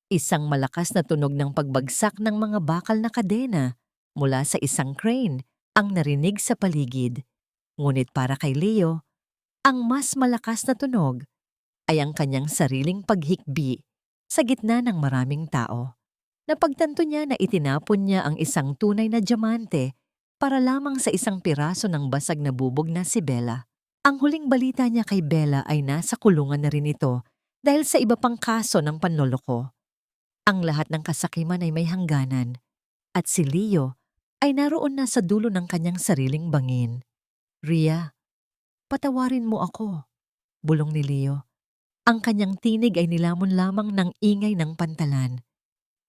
Isang malakas na tunog ng pagbagsak ng mga bakal na kadena mula sa isang crane ang narinig sa paligid. Ngunit para kay Leo, ang mas malakas na tunog ay ang kanyang sariling paghikbi sa gitna ng maraming tao. Napagtanto niya na itinapon niya ang isang tunay na diamante para lamang sa isang piraso ng basag na bubog na si Bella. Ang huling balita niya kay Bella ay nasa kulungan na rin ito dahil sa iba pang kaso ng panloloko. Ang lahat ng kasakiman ay may hangganan at si Leo ay naroon na sa dulo ng kanyang sariling bangin. "Ria, patawarin mo ako," bulong ni Leo. Ang kanyang tinig ay nilamon lamang ng ingay ng pantalan.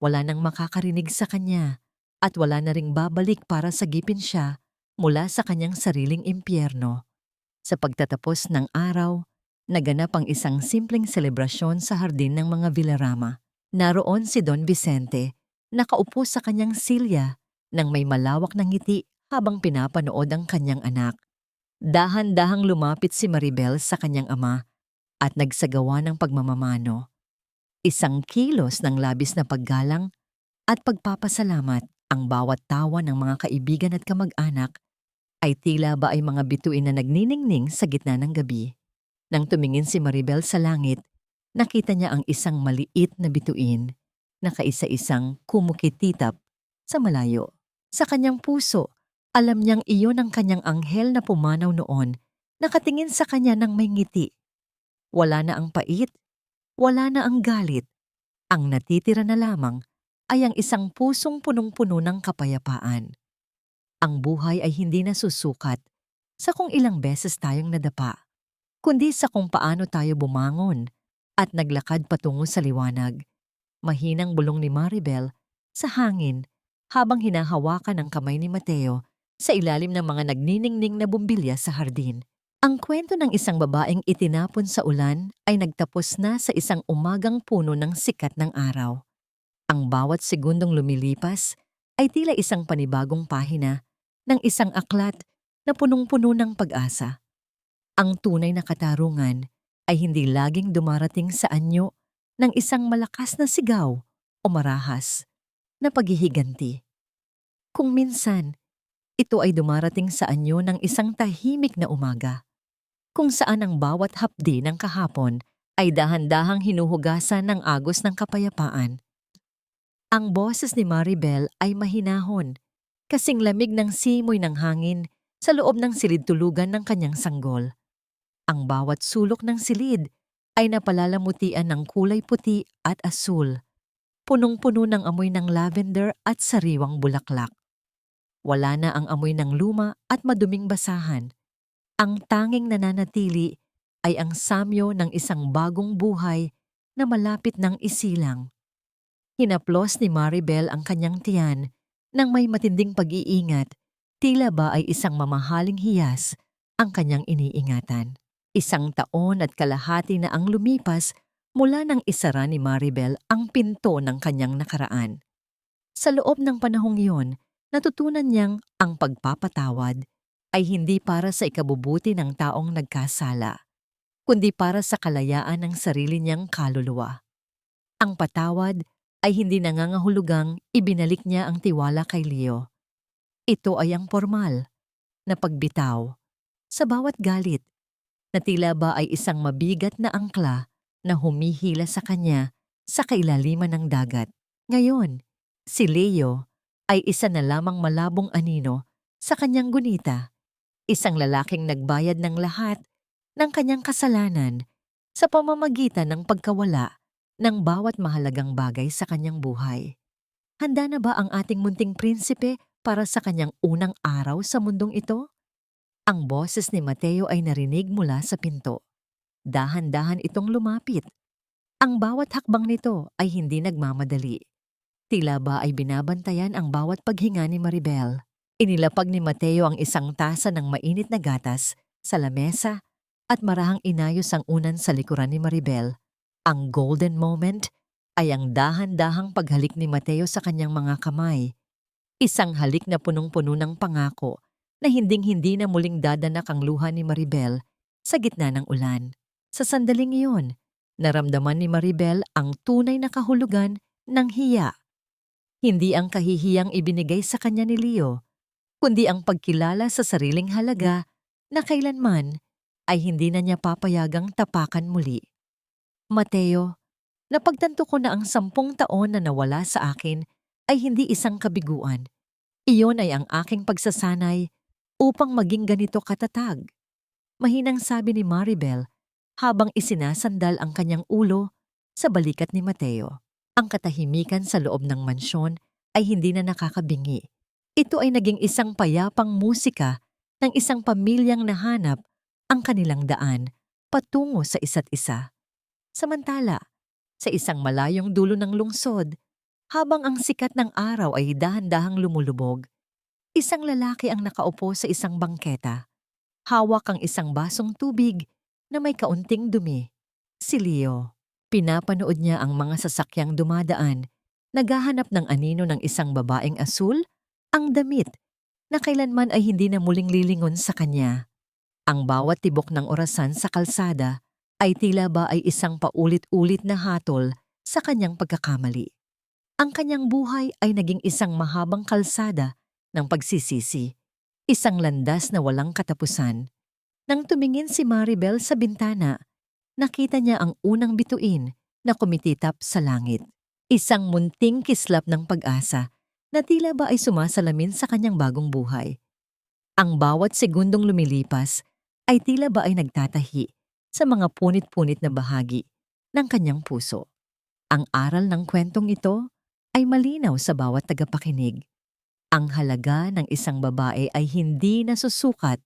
Wala nang makakarinig sa kanya at wala na ring babalik para sagipin siya mula sa kanyang sariling impyerno. Sa pagtatapos ng araw, naganap ang isang simpleng selebrasyon sa hardin ng mga Villarama. Naroon si Don Vicente, nakaupo sa kanyang silya nang may malawak na ngiti habang pinapanood ang kanyang anak. Dahan-dahang lumapit si Maribel sa kanyang ama at nagsagawa ng pagmamamano. Isang kilos ng labis na paggalang at pagpapasalamat. Ang bawat tawa ng mga kaibigan at kamag-anak ay tila ba ay mga bituin na nagniningning sa gitna ng gabi. Nang tumingin si Maribel sa langit, nakita niya ang isang maliit na bituin na kaisa-isang kumukititap sa malayo. Sa kanyang puso, alam niyang iyon ang kanyang anghel na pumanaw noon, nakatingin sa kanya ng may ngiti. Wala na ang pait, wala na ang galit. Ang natitira na lamang ay ang isang pusong punong-puno ng kapayapaan. Ang buhay ay hindi nasusukat sa kung ilang beses tayong nadapa, kundi sa kung paano tayo bumangon at naglakad patungo sa liwanag. Mahinang bulong ni Maribel sa hangin habang hinahawakan ang kamay ni Mateo sa ilalim ng mga nagniningning na bumbilya sa hardin. Ang kwento ng isang babaeng itinapon sa ulan ay nagtapos na sa isang umagang puno ng sikat ng araw. Ang bawat segundong lumilipas ay tila isang panibagong pahina ng isang aklat na punong-puno ng pag-asa. Ang tunay na katarungan ay hindi laging dumarating sa anyo ng isang malakas na sigaw o marahas na paghihiganti. Kung minsan, ito ay dumarating sa anyo ng isang tahimik na umaga, kung saan ang bawat hapdi ng kahapon ay dahan-dahang hinuhugasan ng agos ng kapayapaan. Ang boses ni Maribel ay mahinahon, kasing lamig ng simoy ng hangin sa loob ng silid-tulugan ng kanyang sanggol. Ang bawat sulok ng silid ay napalalamutian ng kulay puti at asul, punong-puno ng amoy ng lavender at sariwang bulaklak. Wala na ang amoy ng luma at maduming basahan. Ang tanging nananatili ay ang samyo ng isang bagong buhay na malapit ng isilang. Hinaplos ni Maribel ang kanyang tiyan nang may matinding pag-iingat, tila ba ay isang mamahaling hiyas ang kanyang iniingatan. 1 taon at kalahati na ang lumipas mula nang isara ni Maribel ang pinto ng kanyang nakaraan. Sa loob ng panahong iyon, natutunan niyang ang pagpapatawad ay hindi para sa ikabubuti ng taong nagkasala, kundi para sa kalayaan ng sarili niyang kaluluwa. Ang patawad ay hindi nangangahulugang ibinalik niya ang tiwala kay Leo. Ito ay ang formal na pagbitaw sa bawat galit na tila ba ay isang mabigat na angkla na humihila sa kanya sa kailaliman ng dagat. Ngayon, si Leo ay isa na lamang malabong anino sa kanyang gunita, isang lalaking nagbayad ng lahat ng kanyang kasalanan sa pamamagitan ng pagkawala ng bawat mahalagang bagay sa kanyang buhay. Handa na ba ang ating munting prinsipe para sa kanyang unang araw sa mundong ito? Ang boses ni Mateo ay narinig mula sa pinto. Dahan-dahan itong lumapit. Ang bawat hakbang nito ay hindi nagmamadali. Tila ba ay binabantayan ang bawat paghinga ni Maribel. Inilapag ni Mateo ang isang tasa ng mainit na gatas sa lamesa at marahang inayos ang unan sa likuran ni Maribel. Ang golden moment ay ang dahan-dahang paghalik ni Mateo sa kanyang mga kamay. Isang halik na punong-puno ng pangako na hinding-hindi na muling dadanak ang luha ni Maribel sa gitna ng ulan. Sa sandaling iyon, naramdaman ni Maribel ang tunay na kahulugan ng hiya. Hindi ang kahihiyang ibinigay sa kanya ni Leo, kundi ang pagkilala sa sariling halaga na kailanman ay hindi na niya papayagang tapakan muli. Mateo, napagtanto ko na ang 10 taon na nawala sa akin ay hindi isang kabiguan. Iyon ay ang aking pagsasanay upang maging ganito katatag. Mahinang sabi ni Maribel habang isinasandal ang kanyang ulo sa balikat ni Mateo. Ang katahimikan sa loob ng mansyon ay hindi na nakakabingi. Ito ay naging isang payapang musika ng isang pamilyang nahanap ang kanilang daan patungo sa isa't isa. Samantala, sa isang malayong dulo ng lungsod, Habang ang sikat ng araw ay dahan-dahang lumulubog, isang lalaki ang nakaupo sa isang bangketa. Hawak ang isang basong tubig na may kaunting dumi. Si Leo. Pinapanood niya ang mga sasakyang dumadaan, naghahanap ng anino ng isang babaeng asul, ang damit na kailanman ay hindi na muling lilingon sa kanya. Ang bawat tibok ng orasan sa kalsada ay tila ba ay isang paulit-ulit na hatol sa kanyang pagkakamali. Ang kanyang buhay ay naging isang mahabang kalsada ng pagsisisi, isang landas na walang katapusan. Nang tumingin si Maribel sa bintana, nakita niya ang unang bituin na kumititap sa langit. Isang munting kislap ng pag-asa na tila ba ay sumasalamin sa kanyang bagong buhay. Ang bawat segundong lumilipas ay tila ba ay nagtatahi sa mga punit-punit na bahagi ng kanyang puso. Ang aral ng kwentong ito ay malinaw sa bawat tagapakinig. Ang halaga ng isang babae ay hindi nasusukat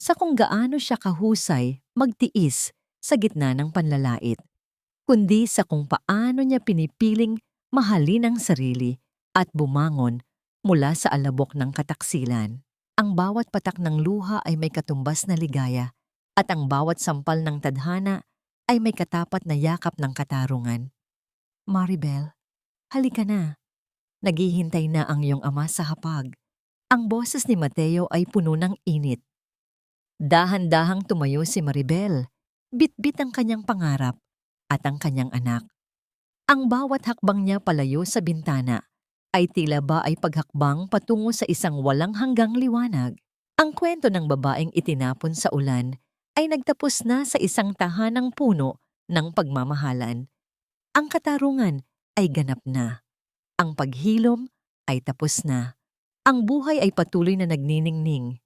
sa kung gaano siya kahusay magtiis sa gitna ng panlalait, kundi sa kung paano niya pinipiling mahalin ang sarili at bumangon mula sa alabok ng kataksilan. Ang bawat patak ng luha ay may katumbas na ligaya at ang bawat sampal ng tadhana ay may katapat na yakap ng katarungan. Maribel, halika na. Naghihintay na ang iyong ama sa hapag. Ang boses ni Mateo ay puno ng init. Dahan-dahang tumayo si Maribel, bitbit ang kanyang pangarap at ang kanyang anak. Ang bawat hakbang niya palayo sa bintana ay tila ba ay paghakbang patungo sa isang walang hanggang liwanag. Ang kwento ng babaeng itinapon sa ulan ay nagtapos na sa isang tahanang puno ng pagmamahalan. Ang katarungan ay ganap na. Ang paghilom ay tapos na. Ang buhay ay patuloy na nagniningning.